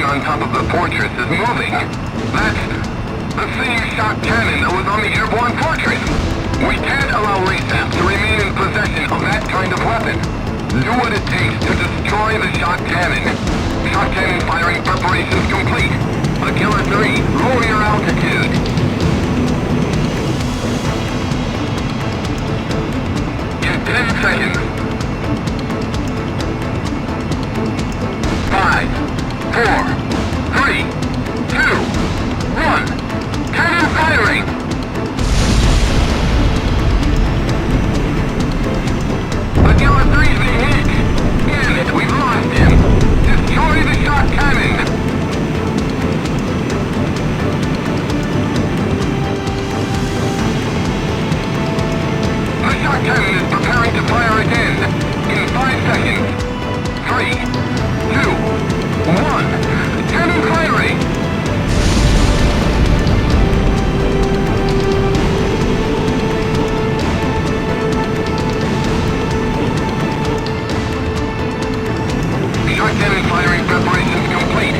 on top of the fortress is moving. That's the same shock cannon that was on the airborne fortress. We can't allow LASAP to remain in possession of that kind of weapon. Do what it takes to destroy the shock cannon. Shock cannon firing preparations complete. Killer 3, lower your altitude. In 10 seconds. 5, 4, 3, 2, 1. Cannon firing! Killer 3's been hit! Damn it, we've lost him! Destroy the shock cannon! The shock cannon is preparing to fire again. In 5 seconds. 3, 2, 1. Cannon firing! Shock cannon firing preparations complete.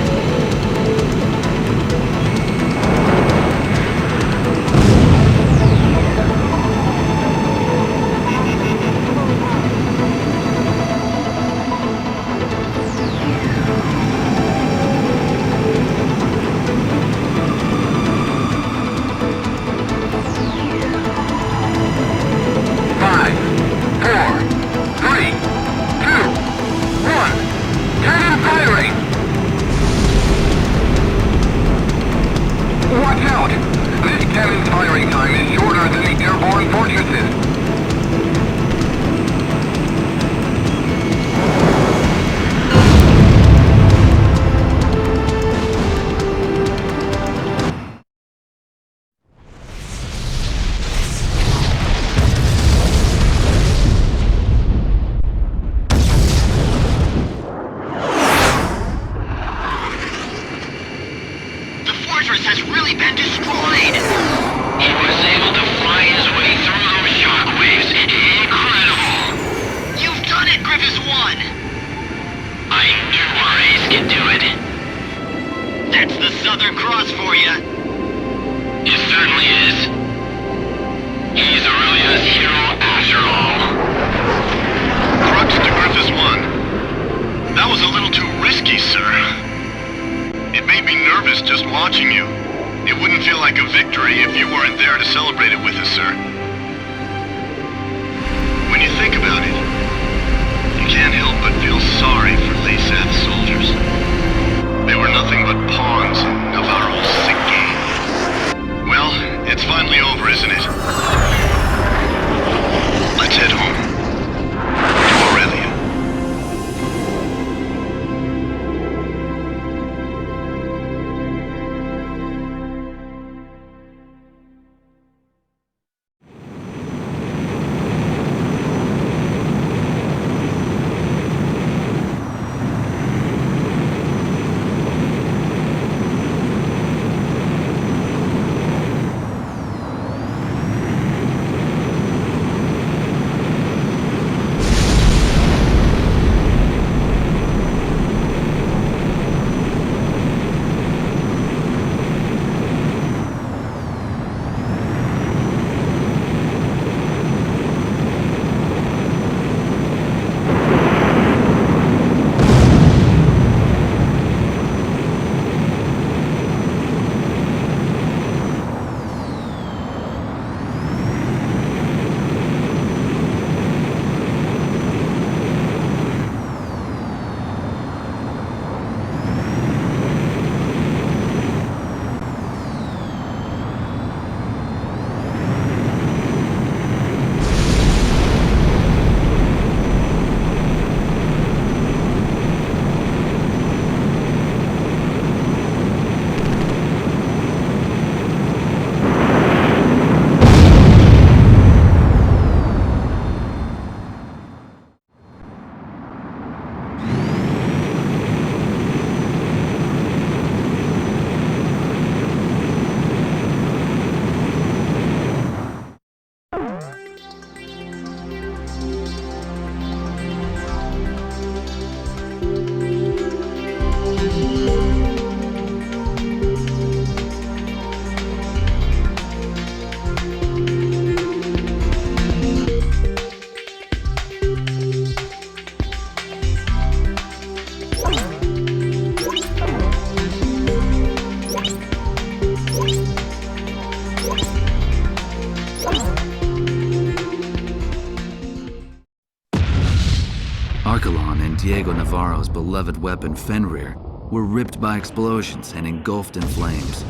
Diego Navarro's beloved weapon Fenrir were ripped by explosions and engulfed in flames.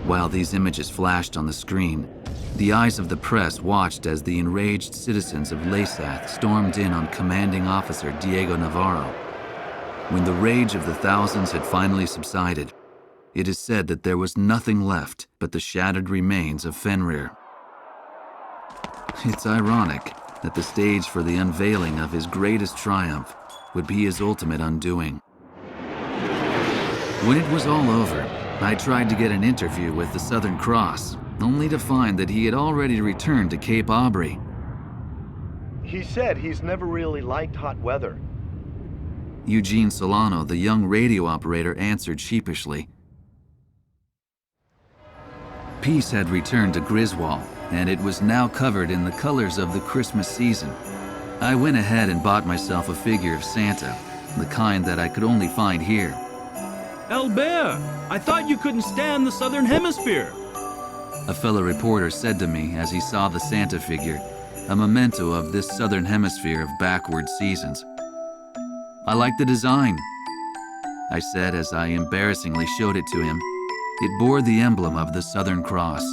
While these images flashed on the screen, the eyes of the press watched as the enraged citizens of Lesath stormed in on commanding officer Diego Navarro. When the rage of the thousands had finally subsided, it is said that there was nothing left but the shattered remains of Fenrir. It's ironic that the stage for the unveiling of his greatest triumph would be his ultimate undoing. When it was all over, I tried to get an interview with the Southern Cross, only to find that he had already returned to Cape Aubrey. He said he's never really liked hot weather. Eugene Solano, the young radio operator, answered sheepishly. Peace had returned to Griswold, and it was now covered in the colors of the Christmas season. I went ahead and bought myself a figure of Santa, the kind that I could only find here. Albert, I thought you couldn't stand the Southern Hemisphere. A fellow reporter said to me as he saw the Santa figure, a memento of this Southern Hemisphere of backward seasons. I like the design, I said as I embarrassingly showed it to him. It bore the emblem of the Southern Cross.